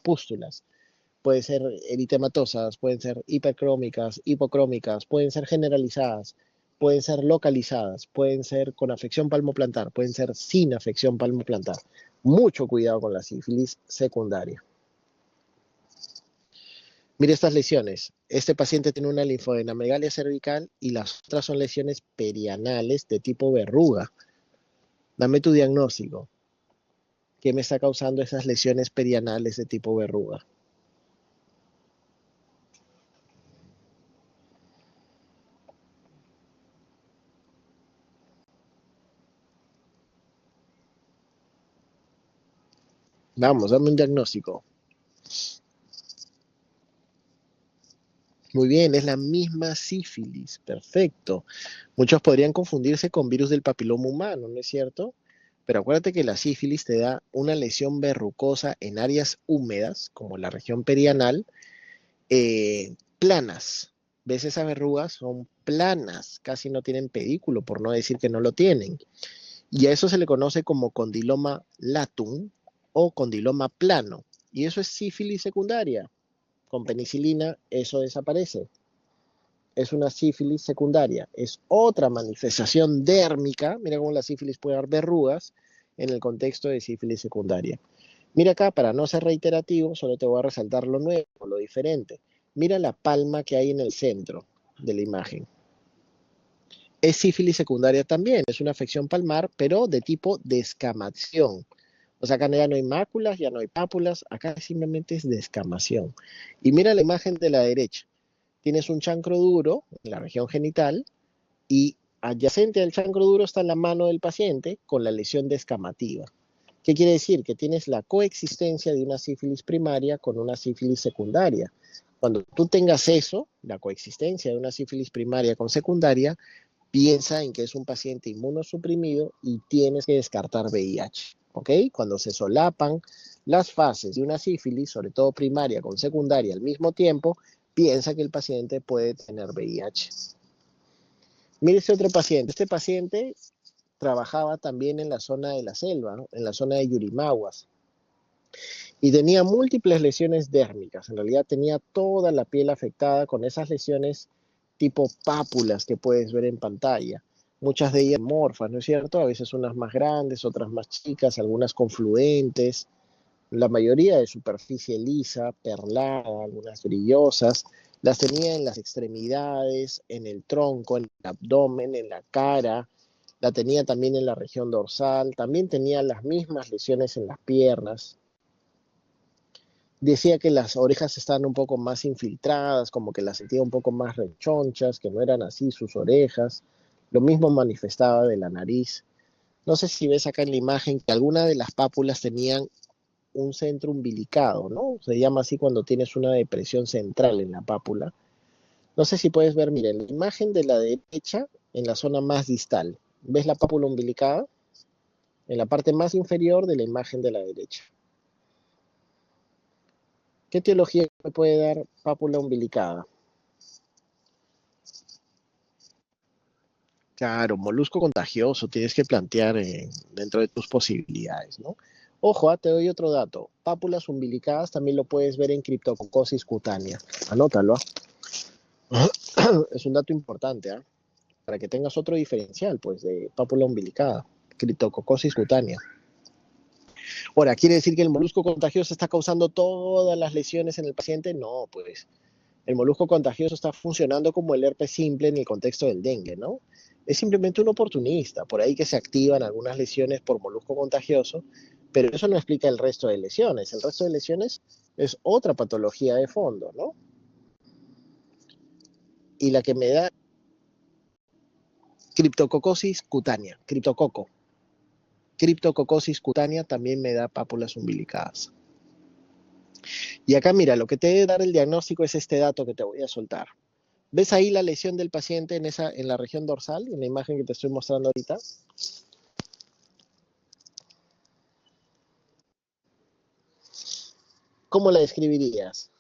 pústulas, puede ser eritematosas, pueden ser hipercrómicas, hipocrómicas, pueden ser generalizadas, pueden ser localizadas, pueden ser con afección palmoplantar, pueden ser sin afección palmoplantar. Mucho cuidado con la sífilis secundaria. Mire estas lesiones. Este paciente tiene una linfodenomegalia cervical y las otras son lesiones perianales de tipo verruga. Dame tu diagnóstico. ¿Qué me está causando esas lesiones perianales de tipo verruga? Vamos, dame un diagnóstico. Muy bien, es la misma sífilis. Perfecto. Muchos podrían confundirse con virus del papiloma humano, ¿no es cierto? Pero acuérdate que la sífilis te da una lesión verrucosa en áreas húmedas, como la región perianal, planas. ¿Ves esas verrugas? Son planas, casi no tienen pedículo, por no decir que no lo tienen. Y a eso se le conoce como condiloma latum o condiloma plano. Y eso es sífilis secundaria. Con penicilina eso desaparece. Es una sífilis secundaria. Es otra manifestación dérmica. Mira cómo la sífilis puede dar verrugas en el contexto de sífilis secundaria. Mira acá, para no ser reiterativo, solo te voy a resaltar lo nuevo, lo diferente. Mira la palma que hay en el centro de la imagen. Es sífilis secundaria también, es una afección palmar, pero de tipo descamación. O sea, acá ya no hay máculas, ya no hay pápulas, acá simplemente es descamación. Y mira la imagen de la derecha. Tienes un chancro duro en la región genital y adyacente al chancro duro está la mano del paciente con la lesión descamativa. ¿Qué quiere decir? Que tienes la coexistencia de una sífilis primaria con una sífilis secundaria. Cuando tú tengas eso, la coexistencia de una sífilis primaria con secundaria, piensa en que es un paciente inmunosuprimido y tienes que descartar VIH. ¿Ok? Cuando se solapan las fases de una sífilis, sobre todo primaria con secundaria al mismo tiempo, piensa que el paciente puede tener VIH. Mire este otro paciente. Este paciente trabajaba también en la zona de la selva, ¿no? En la zona de Yurimaguas. Y tenía múltiples lesiones dérmicas. En realidad tenía toda la piel afectada con esas lesiones tipo pápulas que puedes ver en pantalla. Muchas de ellas morfas, ¿no es cierto? A veces unas más grandes, otras más chicas, algunas confluentes. La mayoría de superficie lisa, perlada, algunas brillosas. Las tenía en las extremidades, en el tronco, en el abdomen, en la cara. La tenía también en la región dorsal. También tenía las mismas lesiones en las piernas. Decía que las orejas estaban un poco más infiltradas, como que las sentía un poco más rechonchas, que no eran así sus orejas. Lo mismo manifestaba de la nariz. No sé si ves acá en la imagen que algunas de las pápulas tenían un centro umbilicado, ¿no? Se llama así cuando tienes una depresión central en la pápula. No sé si puedes ver, mira, en la imagen de la derecha, en la zona más distal, ¿ves la pápula umbilicada? En la parte más inferior de la imagen de la derecha. ¿Qué etiología me puede dar pápula umbilicada? Claro, molusco contagioso, tienes que plantear dentro de tus posibilidades, ¿no? Ojo, te doy otro dato. Pápulas umbilicadas también lo puedes ver en criptococosis cutánea. Anótalo. Es un dato importante, ¿ah? Para que tengas otro diferencial, pues, de pápula umbilicada, criptococosis cutánea. Ahora, ¿quiere decir que el molusco contagioso está causando todas las lesiones en el paciente? No, pues. El molusco contagioso está funcionando como el herpes simple en el contexto del dengue, ¿no? Es simplemente un oportunista, por ahí que se activan algunas lesiones por molusco contagioso, pero eso no explica el resto de lesiones. El resto de lesiones es otra patología de fondo, ¿no? Y la que me da criptococosis cutánea, criptococosis cutánea también me da pápulas umbilicadas. Y acá mira, lo que te debe dar el diagnóstico es este dato que te voy a soltar. ¿Ves ahí la lesión del paciente en la región dorsal, en la imagen que te estoy mostrando ahorita? ¿Cómo la describirías?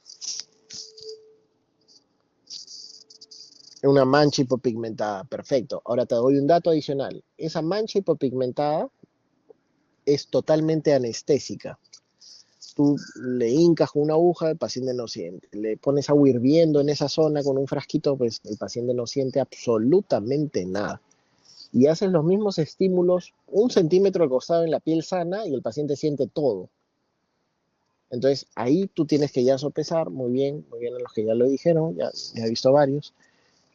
Una mancha hipopigmentada, perfecto. Ahora te doy un dato adicional. Esa mancha hipopigmentada es totalmente anestésica. Tú le hincas con una aguja, el paciente no siente. Le pones agua hirviendo en esa zona con un frasquito, pues el paciente no siente absolutamente nada. Y haces los mismos estímulos 1 centímetro al costado en la piel sana y el paciente siente todo. Entonces ahí tú tienes que ya sopesar, muy bien a los que ya lo dijeron, ya he visto varios.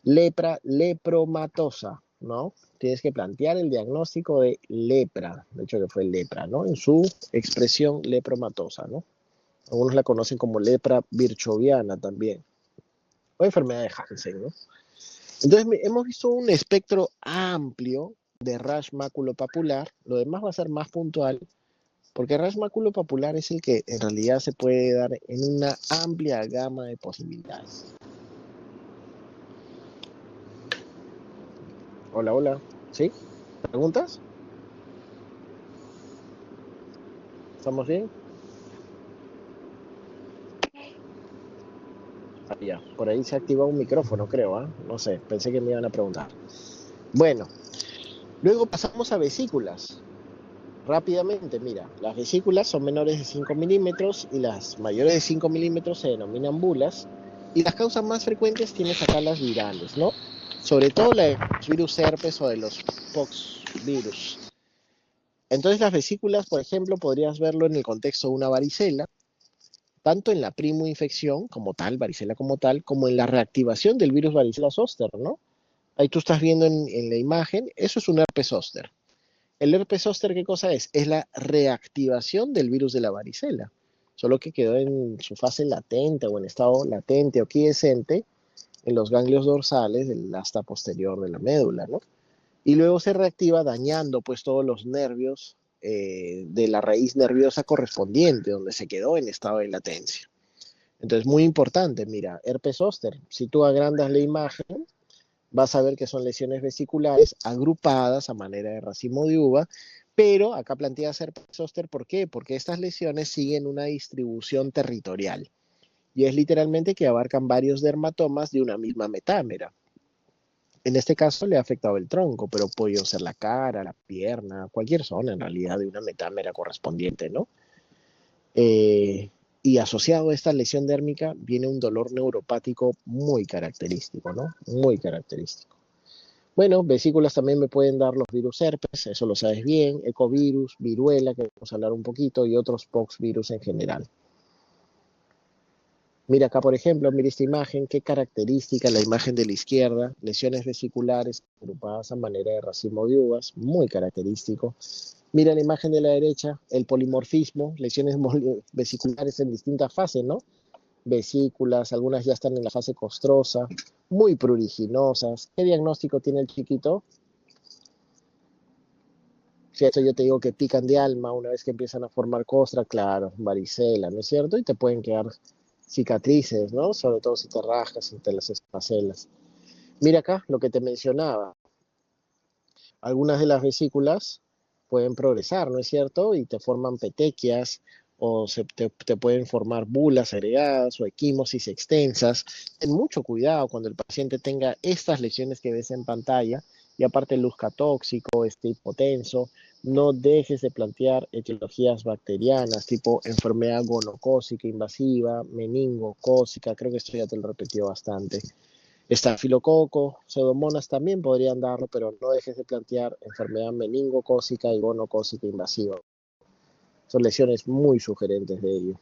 Lepra, lepromatosa, ¿no? Tienes que plantear el diagnóstico de lepra, de hecho que fue lepra, ¿no? En su expresión lepromatosa, ¿no? Algunos la conocen como lepra birchoviana también, o enfermedad de Hansen, ¿no? Entonces hemos visto un espectro amplio de rash maculopapular, lo demás va a ser más puntual, porque rash maculopapular es el que en realidad se puede dar en una amplia gama de posibilidades. Hola, hola, ¿sí? ¿Preguntas? ¿Estamos bien? Ah, ya, por ahí se ha activado un micrófono, creo, ¿ah? No sé, pensé que me iban a preguntar. Bueno, luego pasamos a vesículas. Rápidamente, mira, las vesículas son menores de 5 milímetros y las mayores de 5 milímetros se denominan bulas. Y las causas más frecuentes tienes acá las virales, ¿no? Sobre todo la de los virus herpes o de los pox virus. Entonces las vesículas, por ejemplo, podrías verlo en el contexto de una varicela, tanto en la primoinfección como tal, varicela como tal, como en la reactivación del virus varicela zoster, ¿no? Ahí tú estás viendo en la imagen, eso es un herpes zoster. El herpes zóster, ¿qué cosa es? Es la reactivación del virus de la varicela, solo que quedó en su fase latente o en estado latente o quiescente en los ganglios dorsales del asta posterior de la médula, ¿no? Y luego se reactiva dañando pues todos los nervios de la raíz nerviosa correspondiente, donde se quedó en estado de latencia. Entonces, muy importante, mira, herpes zóster, si tú agrandas la imagen, vas a ver que son lesiones vesiculares agrupadas a manera de racimo de uva, pero acá plantea herpes zóster, ¿por qué? Porque estas lesiones siguen una distribución territorial y es literalmente que abarcan varios dermatomas de una misma metámera. En este caso le ha afectado el tronco, pero puede ser la cara, la pierna, cualquier zona en realidad de una metámera correspondiente, ¿no? Y asociado a esta lesión dérmica viene un dolor neuropático muy característico, ¿no? Muy característico. Bueno, vesículas también me pueden dar los virus herpes, eso lo sabes bien, ecovirus, viruela, que vamos a hablar un poquito, y otros pox virus en general. Mira acá, por ejemplo, mira esta imagen, qué característica la imagen de la izquierda, lesiones vesiculares agrupadas a manera de racimo de uvas, muy característico. Mira la imagen de la derecha, el polimorfismo, lesiones vesiculares en distintas fases, ¿no? Vesículas, algunas ya están en la fase costrosa, muy pruriginosas. ¿Qué diagnóstico tiene el chiquito? Si esto yo te digo que pican de alma una vez que empiezan a formar costra, claro, varicela, ¿no es cierto? Y te pueden quedar cicatrices, ¿no? Sobre todo si te rascas entre las espacelas. Mira acá lo que te mencionaba. Algunas de las vesículas pueden progresar, ¿no es cierto? Y te forman petequias o te pueden formar bulas agregadas o equimosis extensas. Ten mucho cuidado cuando el paciente tenga estas lesiones que ves en pantalla y aparte luzca tóxico, esté hipotenso. No dejes de plantear etiologías bacterianas tipo enfermedad gonocócica invasiva, meningocócica, creo que esto ya te lo repetió bastante. Estafilococo, pseudomonas también podrían darlo, pero no dejes de plantear enfermedad meningocócica y gonocócica invasiva. Son lesiones muy sugerentes de ello.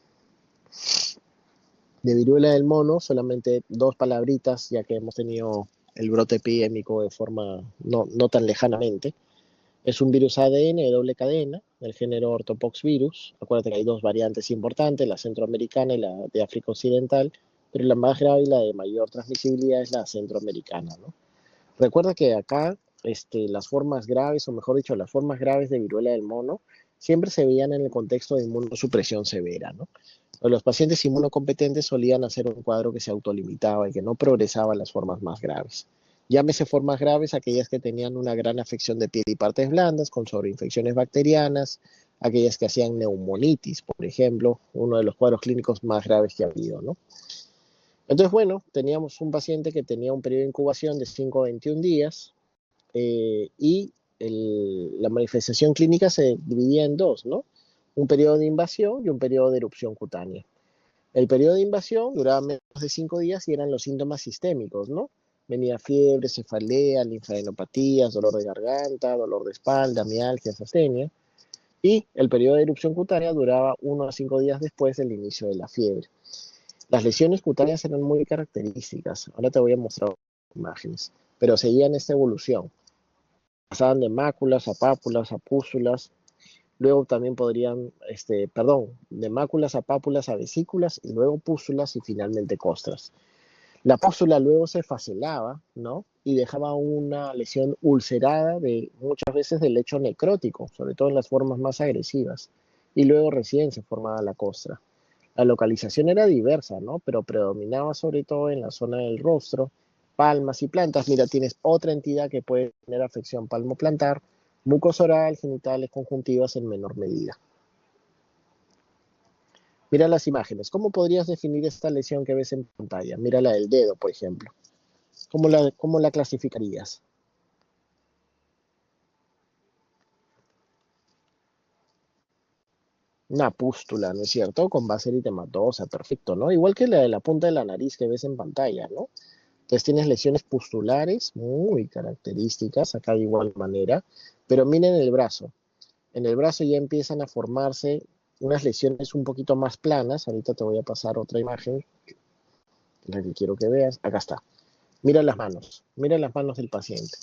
De viruela del mono, solamente dos palabritas, ya que hemos tenido el brote epidémico de forma no tan lejanamente. Es un virus ADN de doble cadena, del género ortopoxvirus. Acuérdate que hay dos variantes importantes, la centroamericana y la de África Occidental, pero la más grave y la de mayor transmisibilidad es la centroamericana, ¿no? Recuerda que acá las formas graves, o mejor dicho, las formas graves de viruela del mono, siempre se veían en el contexto de inmunosupresión severa, ¿no? Los pacientes inmunocompetentes solían hacer un cuadro que se autolimitaba y que no progresaba a las formas más graves. Llámese formas graves aquellas que tenían una gran afección de piel y partes blandas, con sobreinfecciones bacterianas, aquellas que hacían neumonitis, por ejemplo, uno de los cuadros clínicos más graves que ha habido, ¿no? Entonces, bueno, teníamos un paciente que tenía un periodo de incubación de 5 a 21 días y la manifestación clínica se dividía en dos, ¿no? Un periodo de invasión y un periodo de erupción cutánea. El periodo de invasión duraba menos de 5 días y eran los síntomas sistémicos, ¿no? Venía fiebre, cefalea, linfadenopatías, dolor de garganta, dolor de espalda, mialgia, astenia. Y el periodo de erupción cutánea duraba 1 a 5 días después del inicio de la fiebre. Las lesiones cutáneas eran muy características. Ahora te voy a mostrar imágenes, pero seguían esta evolución. Pasaban de máculas a pápulas a pústulas. Luego también podrían, de máculas a pápulas a vesículas y luego pústulas y finalmente costras. La pústula luego se facelaba, ¿no? Y dejaba una lesión ulcerada de muchas veces del lecho necrótico, sobre todo en las formas más agresivas. Y luego recién se formaba la costra. La localización era diversa, ¿no? Pero predominaba sobre todo en la zona del rostro, palmas y plantas. Mira, tienes otra entidad que puede tener afección palmoplantar, mucosa oral, genitales, conjuntivas en menor medida. Mira las imágenes. ¿Cómo podrías definir esta lesión que ves en pantalla? Mira la del dedo, por ejemplo. ¿Cómo la clasificarías? Una pústula, ¿no es cierto? Con base eritematosa, perfecto, ¿no? Igual que la de la punta de la nariz que ves en pantalla, ¿no? Entonces tienes lesiones pustulares muy características, acá de igual manera, pero miren el brazo. En el brazo ya empiezan a formarse unas lesiones un poquito más planas. Ahorita te voy a pasar otra imagen, la que quiero que veas. Acá está. Mira las manos del paciente.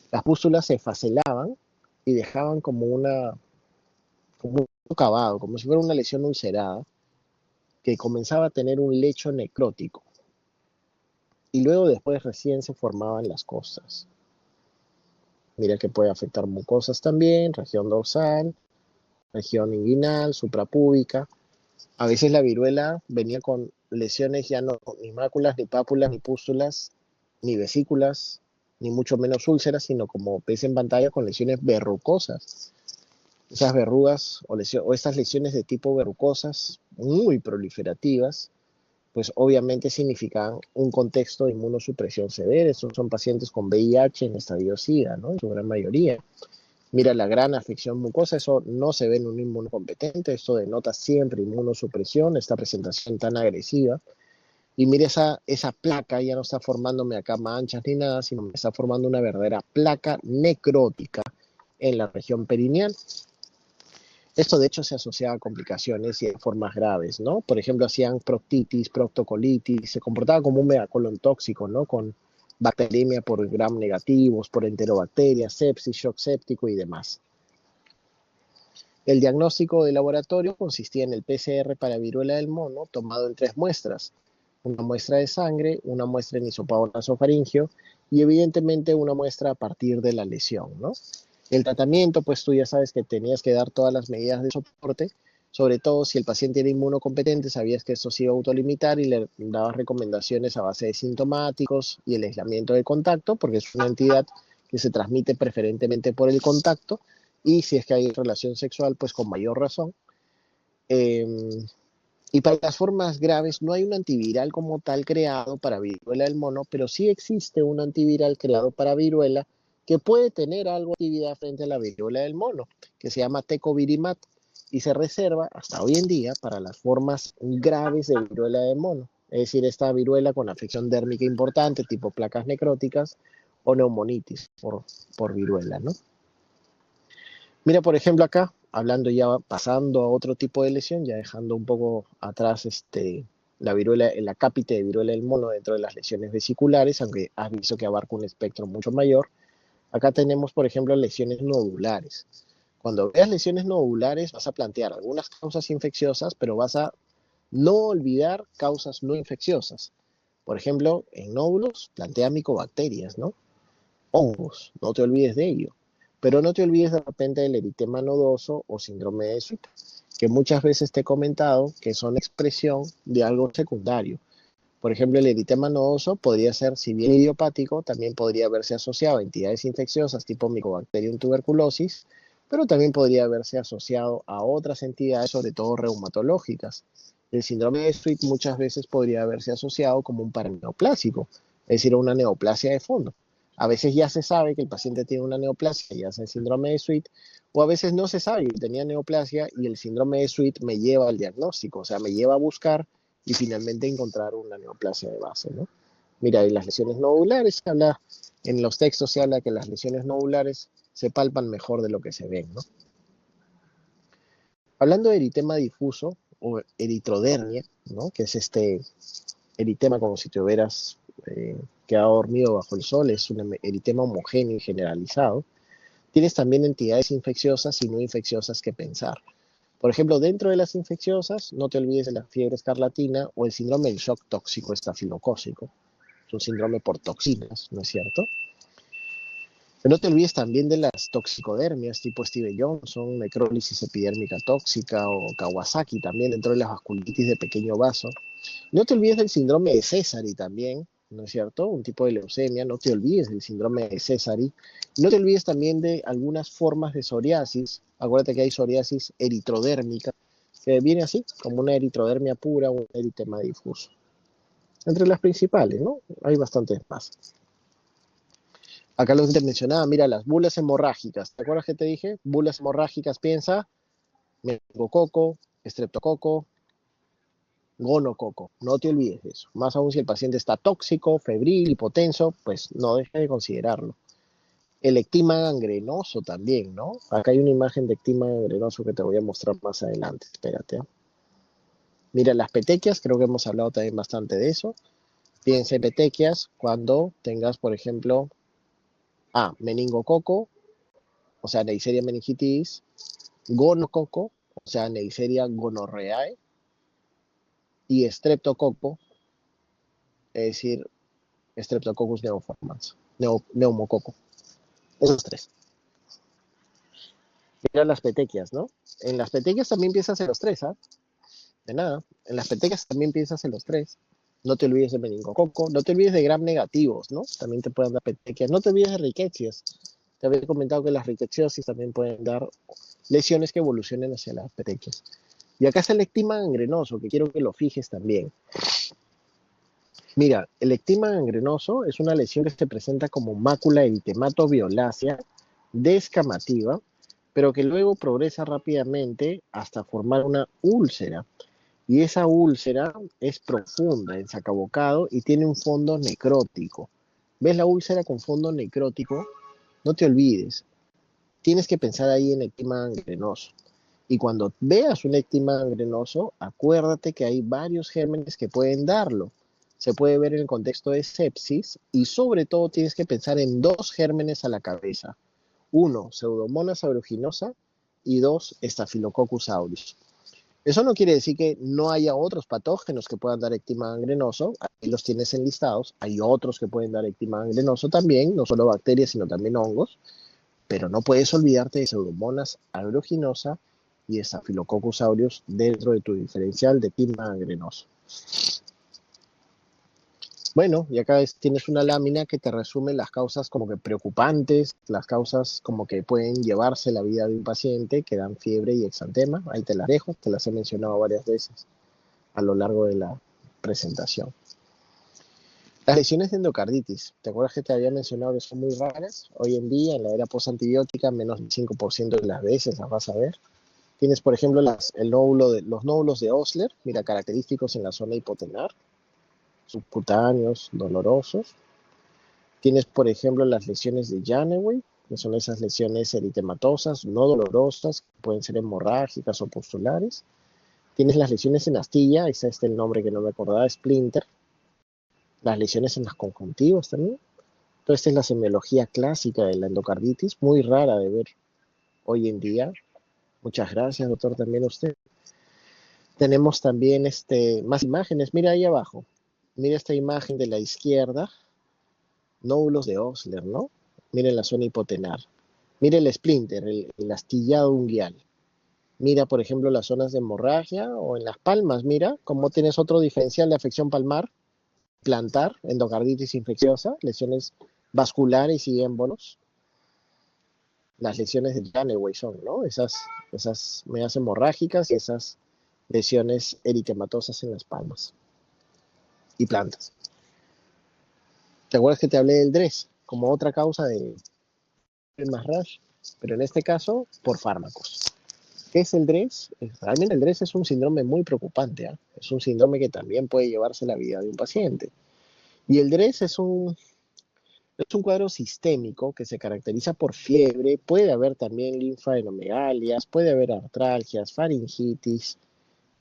Las pústulas se facelaban y dejaban como un cavado, como si fuera una lesión ulcerada, que comenzaba a tener un lecho necrótico. Y luego después recién se formaban las costas. Mira que puede afectar mucosas también, región dorsal, región inguinal, suprapúbica. A veces la viruela venía con lesiones ya no ni máculas, ni pápulas, ni pústulas, ni vesículas, ni mucho menos úlceras, sino como ves en pantalla con lesiones verrucosas. Esas verrugas o estas lesiones de tipo verrucosas muy proliferativas, pues obviamente significan un contexto de inmunosupresión severa. Estos son pacientes con VIH en estadio SIDA, ¿no? En su gran mayoría. Mira la gran afección mucosa, eso no se ve en un inmunocompetente, esto denota siempre inmunosupresión, esta presentación tan agresiva. Y mira esa placa, ya no está formándome acá manchas ni nada, sino me está formando una verdadera placa necrótica en la región perineal. Esto de hecho se asociaba a complicaciones y a formas graves, ¿no? Por ejemplo, hacían proctitis, proctocolitis, se comportaba como un megacolon tóxico, ¿no? Con bacteremia por gram negativos, por enterobacterias, sepsis, shock séptico y demás. El diagnóstico de laboratorio consistía en el PCR para viruela del mono tomado en 3 muestras, una muestra de sangre, una muestra en hisopado nasofaringeo y evidentemente una muestra a partir de la lesión, ¿no? El tratamiento, pues tú ya sabes que tenías que dar todas las medidas de soporte, sobre todo si el paciente era inmunocompetente, sabías que esto se iba a autolimitar y le dabas recomendaciones a base de sintomáticos y el aislamiento de contacto, porque es una entidad que se transmite preferentemente por el contacto, y si es que hay relación sexual, pues con mayor razón. Eh, y para las formas graves no hay un antiviral como tal creado para viruela del mono, pero sí existe un antiviral creado para viruela que puede tener algo de actividad frente a la viruela del mono, que se llama tecovirimat y se reserva hasta hoy en día para las formas graves de viruela del mono. Es decir, esta viruela con afección dérmica importante, tipo placas necróticas o neumonitis por viruela, ¿no? Mira, por ejemplo, acá, hablando ya, pasando a otro tipo de lesión, ya dejando un poco atrás la viruela, el acápite de viruela del mono dentro de las lesiones vesiculares, aunque has visto que abarca un espectro mucho mayor. Acá tenemos, por ejemplo, lesiones nodulares. Cuando veas lesiones nodulares, vas a plantear algunas causas infecciosas, pero vas a no olvidar causas no infecciosas. Por ejemplo, en nódulos, plantea micobacterias, ¿no? Hongos, no te olvides de ello. Pero no te olvides de repente del eritema nodoso o síndrome de Sweet, que muchas veces te he comentado que son expresión de algo secundario. Por ejemplo, el eritema nodoso podría ser, si bien idiopático, también podría haberse asociado a entidades infecciosas tipo Mycobacterium tuberculosis, pero también podría haberse asociado a otras entidades, sobre todo reumatológicas. El síndrome de Sweet muchas veces podría haberse asociado como un paraneoplásico, es decir, una neoplasia de fondo. A veces ya se sabe que el paciente tiene una neoplasia, ya sea el síndrome de Sweet, o a veces no se sabe que tenía neoplasia y el síndrome de Sweet me lleva al diagnóstico, o sea, me lleva a buscar y finalmente encontrar una neoplasia de base, ¿no? Mira, y las lesiones nodulares, en los textos se habla que las lesiones nodulares se palpan mejor de lo que se ven, ¿no? Hablando de eritema difuso o eritrodermia, ¿no? Que es este eritema como si te hubieras quedado dormido bajo el sol, es un eritema homogéneo y generalizado. Tienes también entidades infecciosas y no infecciosas que pensar. Por ejemplo, dentro de las infecciosas, no te olvides de la fiebre escarlatina o el síndrome del shock tóxico estafilocócico. Es un síndrome por toxinas, ¿no es cierto? Pero no te olvides también de las toxicodermias tipo Steve Johnson, necrólisis epidérmica tóxica o Kawasaki también dentro de las vasculitis de pequeño vaso. No te olvides del síndrome de Sézary también, ¿no es cierto? Un tipo de leucemia. No te olvides del síndrome de Sézary. No te olvides también de algunas formas de psoriasis. Acuérdate que hay psoriasis eritrodérmica, que viene así, como una eritrodermia pura, un eritema difuso. Entre las principales, ¿no? Hay bastantes más. Acá lo que te mencionaba, mira, las bulas hemorrágicas. ¿Te acuerdas que te dije? Bulas hemorrágicas, piensa, meningococo, estreptococo, gonococo. No te olvides de eso. Más aún si el paciente está tóxico, febril, hipotenso, pues no dejes de considerarlo. El ectima gangrenoso también, ¿no? Acá hay una imagen de ectima gangrenoso que te voy a mostrar más adelante. Espérate. Mira, las petequias, creo que hemos hablado también bastante de eso. Piensa en petequias cuando tengas, por ejemplo, meningococo, o sea, Neisseria meningitis, gonococo, o sea, Neisseria gonorrheae, y estreptococo, es decir, Streptococcus neoformans, neumococo. Esos tres. Mira las petequias, ¿no? En las petequias también piensas en los tres, ¿ah? De nada. En las petequias también piensas en los tres. No te olvides de meningococo, no te olvides de gram negativos, ¿no? También te pueden dar petequias. No te olvides de riquecias. Te había comentado que las riqueciosis también pueden dar lesiones que evolucionen hacia las petequias. Y acá está el ectima gangrenoso, que quiero que lo fijes también. Mira, el ectima gangrenoso es una lesión que se presenta como mácula eritemato-violácea descamativa, pero que luego progresa rápidamente hasta formar una úlcera. Y esa úlcera es profunda, ensacabocado y tiene un fondo necrótico. ¿Ves la úlcera con fondo necrótico? No te olvides, tienes que pensar ahí en ectima gangrenoso. Y cuando veas un ectima gangrenoso, acuérdate que hay varios gérmenes que pueden darlo. Se puede ver en el contexto de sepsis y sobre todo tienes que pensar en dos gérmenes a la cabeza. Uno, Pseudomonas aeruginosa y dos, Staphylococcus aureus. Eso no quiere decir que no haya otros patógenos que puedan dar ectima gangrenoso. Ahí los tienes enlistados. Hay otros que pueden dar ectima gangrenoso también, no solo bacterias, sino también hongos. Pero no puedes olvidarte de Pseudomonas aeruginosa y Staphylococcus aureus dentro de tu diferencial de ectima gangrenoso. Bueno, y acá tienes una lámina que te resume las causas como que preocupantes, las causas como que pueden llevarse la vida de un paciente, que dan fiebre y exantema. Ahí te las dejo, te las he mencionado varias veces a lo largo de la presentación. Las lesiones de endocarditis, ¿te acuerdas que te había mencionado que son muy raras? Hoy en día, en la era postantibiótica, menos del 5% de las veces las vas a ver. Tienes, por ejemplo, los nódulos de Osler, mira, característicos en la zona hipotenar, subcutáneos, dolorosos. Tienes, por ejemplo, las lesiones de Janeway, que son esas lesiones eritematosas, no dolorosas, pueden ser hemorrágicas o pustulares. Tienes las lesiones en astilla, ese es el nombre que no me acordaba, splinter. Las lesiones en las conjuntivas también. Entonces, esta es la semiología clásica de la endocarditis, muy rara de ver hoy en día. Muchas gracias, doctor, también a usted. Tenemos también más imágenes. Mira ahí abajo. Mira esta imagen de la izquierda. Nódulos de Osler, ¿no? Mira la zona hipotenar. Mira el splinter, el astillado unguial. Mira, por ejemplo, las zonas de hemorragia o en las palmas. Mira cómo tienes otro diferencial de afección palmar, plantar, endocarditis infecciosa, lesiones vasculares y émbolos. Las lesiones de Janeway son, ¿no? Esas medias hemorrágicas y esas lesiones eritematosas en las palmas y plantas. ¿Te acuerdas que te hablé del DRES como otra causa de más rash? Pero en este caso, por fármacos. ¿Qué es el DRES? Realmente el DRES es un síndrome muy preocupante, ¿eh? Es un síndrome que también puede llevarse la vida de un paciente. Y el DRES es un cuadro sistémico que se caracteriza por fiebre, puede haber también linfadenogalias, puede haber artralgias, faringitis,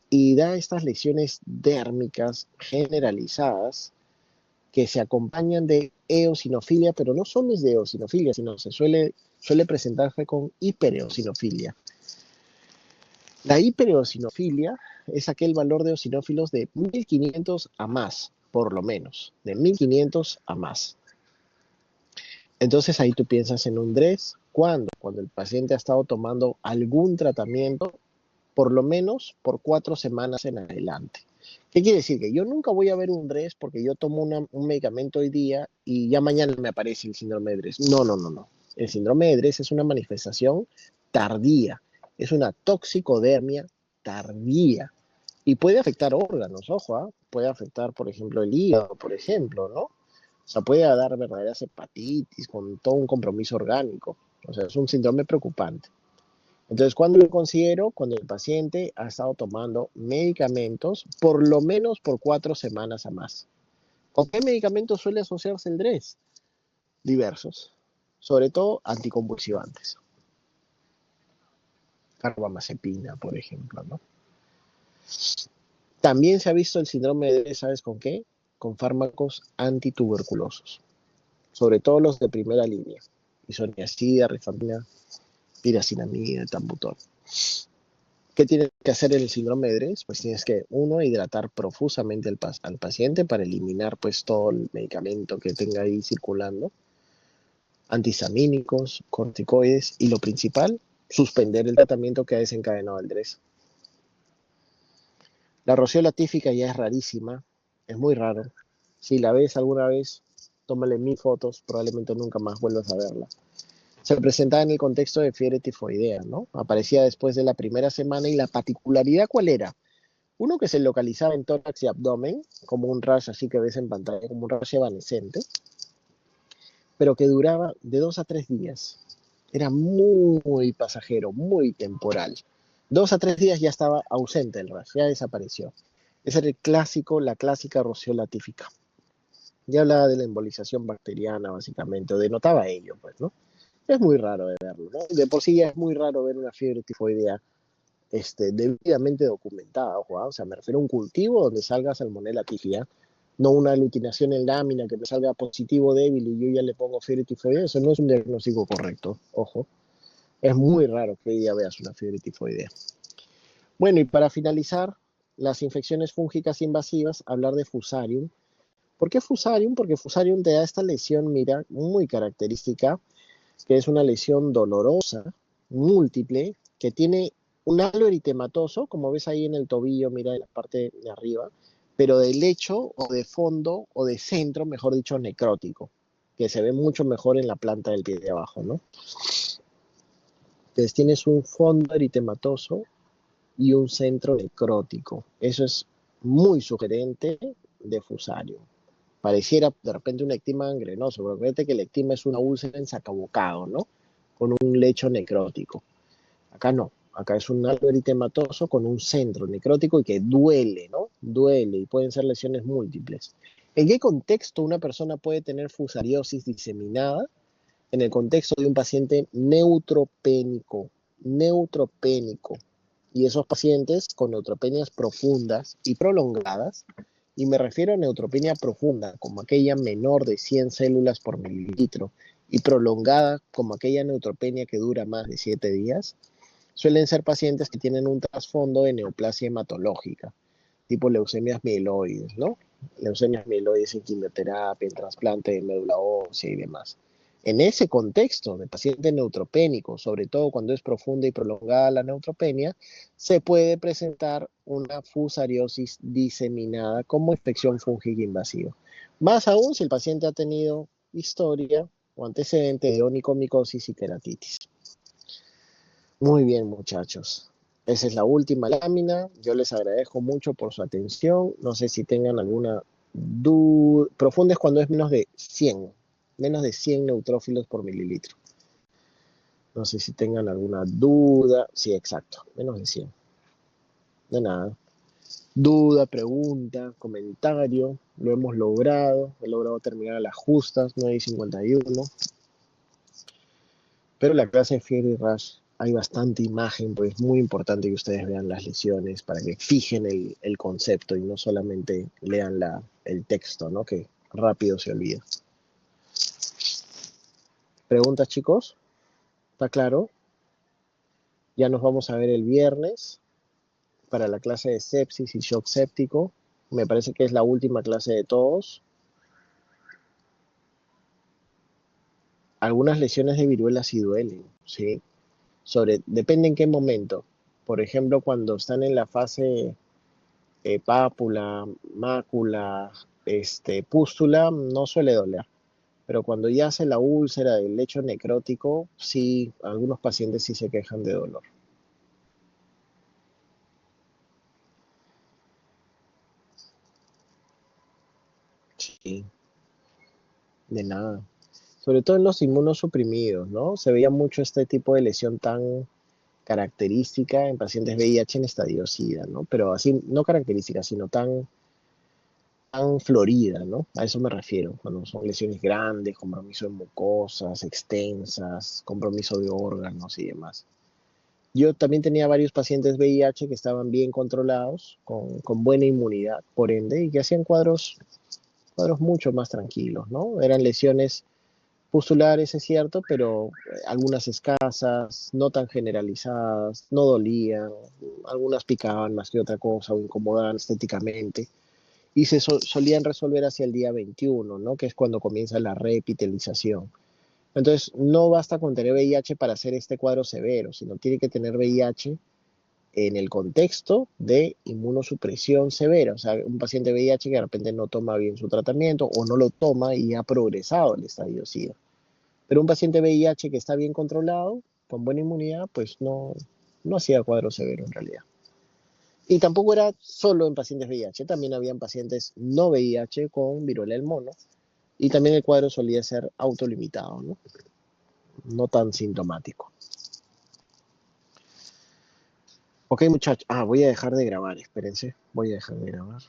y da estas lesiones dérmicas generalizadas que se acompañan de eosinofilia, pero no solo es de eosinofilia, sino se suele presentarse con hipereosinofilia. La hipereosinofilia es aquel valor de eosinófilos de 1500 a más, por lo menos, de 1500 a más. Entonces ahí tú piensas en un DRES, ¿cuándo? Cuando el paciente ha estado tomando algún tratamiento, por lo menos por 4 semanas en adelante. ¿Qué quiere decir? Que yo nunca voy a ver un DRES porque yo tomo un medicamento hoy día y ya mañana me aparece el síndrome de DRES. No. El síndrome de DRES es una manifestación tardía, es una toxicodermia tardía. Y puede afectar órganos, ojo, ¿ah? Puede afectar, por ejemplo, el hígado, por ejemplo, ¿no? O sea, puede dar verdaderas hepatitis con todo un compromiso orgánico. O sea, es un síndrome preocupante. Entonces, ¿cuándo lo considero? Cuando el paciente ha estado tomando medicamentos por lo menos por 4 semanas a más. ¿Con qué medicamentos suele asociarse el DRES? Diversos, sobre todo anticonvulsivantes. Carbamazepina, por ejemplo, ¿no? También se ha visto el síndrome de DRES, ¿sabes con qué? Con fármacos antituberculosos, sobre todo los de primera línea, isoniazida, rifampicina, piracinamida, etambutol. ¿Qué tiene que hacer el síndrome de DRES? Pues tienes que, uno, hidratar profusamente al paciente para eliminar pues todo el medicamento que tenga ahí circulando, antihistamínicos, corticoides y lo principal, suspender el tratamiento que ha desencadenado el DRES. La roseola tífica ya es rarísima, es muy raro. Si la ves alguna vez, tómale 1000 fotos, probablemente nunca más vuelvas a verla. Se presentaba en el contexto de fiebre tifoidea, ¿no? Aparecía después de la primera semana y la particularidad, ¿cuál era? Uno, que se localizaba en tórax y abdomen, como un rash así que ves en pantalla, como un rash evanescente, pero que duraba de 2 a 3 días. Era muy pasajero, muy temporal. 2 a 3 días ya estaba ausente el rash, ya desapareció. Ese era el clásico, la clásica roseola tífica. Ya hablaba de la embolización bacteriana, básicamente, o denotaba ello, pues, ¿no? Es muy raro de verlo, ¿no? De por sí ya es muy raro ver una fiebre tifoidea debidamente documentada, ojo, ¿ah? O sea, me refiero a un cultivo donde salga Salmonella tífica, no una aglutinación en lámina que me salga positivo débil y yo ya le pongo fiebre tifoidea. Eso no es un diagnóstico correcto, ojo. Es muy raro que hoy día veas una fiebre tifoidea. Bueno, y para finalizar, las infecciones fúngicas invasivas, hablar de Fusarium. ¿Por qué Fusarium? Porque Fusarium te da esta lesión, mira, muy característica, que es una lesión dolorosa, múltiple, que tiene un halo eritematoso, como ves ahí en el tobillo, mira en la parte de arriba, pero de lecho o de fondo o de centro, mejor dicho, necrótico, que se ve mucho mejor en la planta del pie de abajo, ¿no? Entonces tienes un fondo eritematoso y un centro necrótico. Eso es muy sugerente de Fusarium. Pareciera de repente un ectima gangrenoso, pero fíjate que el ectima es una úlcera en sacabocado, ¿no? Con un lecho necrótico. Acá no, acá es un halo eritematoso con un centro necrótico y que duele, ¿no? Duele y pueden ser lesiones múltiples. ¿En qué contexto una persona puede tener fusariosis diseminada? En el contexto de un paciente neutropénico, neutropénico. Y esos pacientes con neutropenias profundas y prolongadas, y me refiero a neutropenia profunda, como aquella menor de 100 células por mililitro, y prolongada, como aquella neutropenia que dura más de 7 días, suelen ser pacientes que tienen un trasfondo de neoplasia hematológica, tipo leucemias mieloides, ¿no? Leucemias mieloides en quimioterapia, en trasplante de médula ósea y demás. En ese contexto de paciente neutropénico, sobre todo cuando es profunda y prolongada la neutropenia, se puede presentar una fusariosis diseminada como infección fúngica invasiva. Más aún si el paciente ha tenido historia o antecedente de onicomicosis y queratitis. Muy bien, muchachos. Esa es la última lámina. Yo les agradezco mucho por su atención. No sé si tengan alguna duda. Profunda es cuando es menos de 100 neutrófilos por mililitro. No sé si tengan alguna duda. Sí, exacto, menos de 100. De nada. Duda, pregunta, comentario. Lo hemos logrado. He logrado terminar las justas, 9:51. Pero la clase de fiebre y rash hay bastante imagen, pues es muy importante que ustedes vean las lesiones para que fijen el concepto y no solamente lean el texto, ¿no? Que rápido se olvida. ¿Preguntas, chicos? ¿Está claro? Ya nos vamos a ver el viernes para la clase de sepsis y shock séptico. Me parece que es la última clase de todos. Algunas lesiones de viruela sí duelen, ¿sí? Depende en qué momento. Por ejemplo, cuando están en la fase pápula, mácula, pústula, no suele doler. Pero cuando ya hace la úlcera del lecho necrótico, sí, algunos pacientes sí se quejan de dolor. Sí, de nada. Sobre todo en los inmunosuprimidos, ¿no? Se veía mucho este tipo de lesión tan característica en pacientes VIH en estadio SIDA, ¿no? Pero así, no característica, sino tan florida, ¿no? A eso me refiero, cuando son lesiones grandes, compromiso de mucosas, extensas, compromiso de órganos y demás. Yo también tenía varios pacientes VIH que estaban bien controlados, con buena inmunidad, por ende, y que hacían cuadros mucho más tranquilos, ¿no? Eran lesiones pustulares, es cierto, pero algunas escasas, no tan generalizadas, no dolían, algunas picaban más que otra cosa o incomodaban estéticamente y solían resolver hacia el día 21, ¿no? Que es cuando comienza la reepitelización. Entonces, no basta con tener VIH para hacer este cuadro severo, sino tiene que tener VIH en el contexto de inmunosupresión severa, o sea, un paciente VIH que de repente no toma bien su tratamiento o no lo toma y ha progresado el estadio SIDA. Pero un paciente VIH que está bien controlado, con buena inmunidad, pues no hacía cuadro severo en realidad. Y tampoco era solo en pacientes VIH, también habían pacientes no VIH con viruela del mono. Y también el cuadro solía ser autolimitado, ¿no? No tan sintomático. Ok, muchachos. Voy a dejar de grabar, espérense. Voy a dejar de grabar.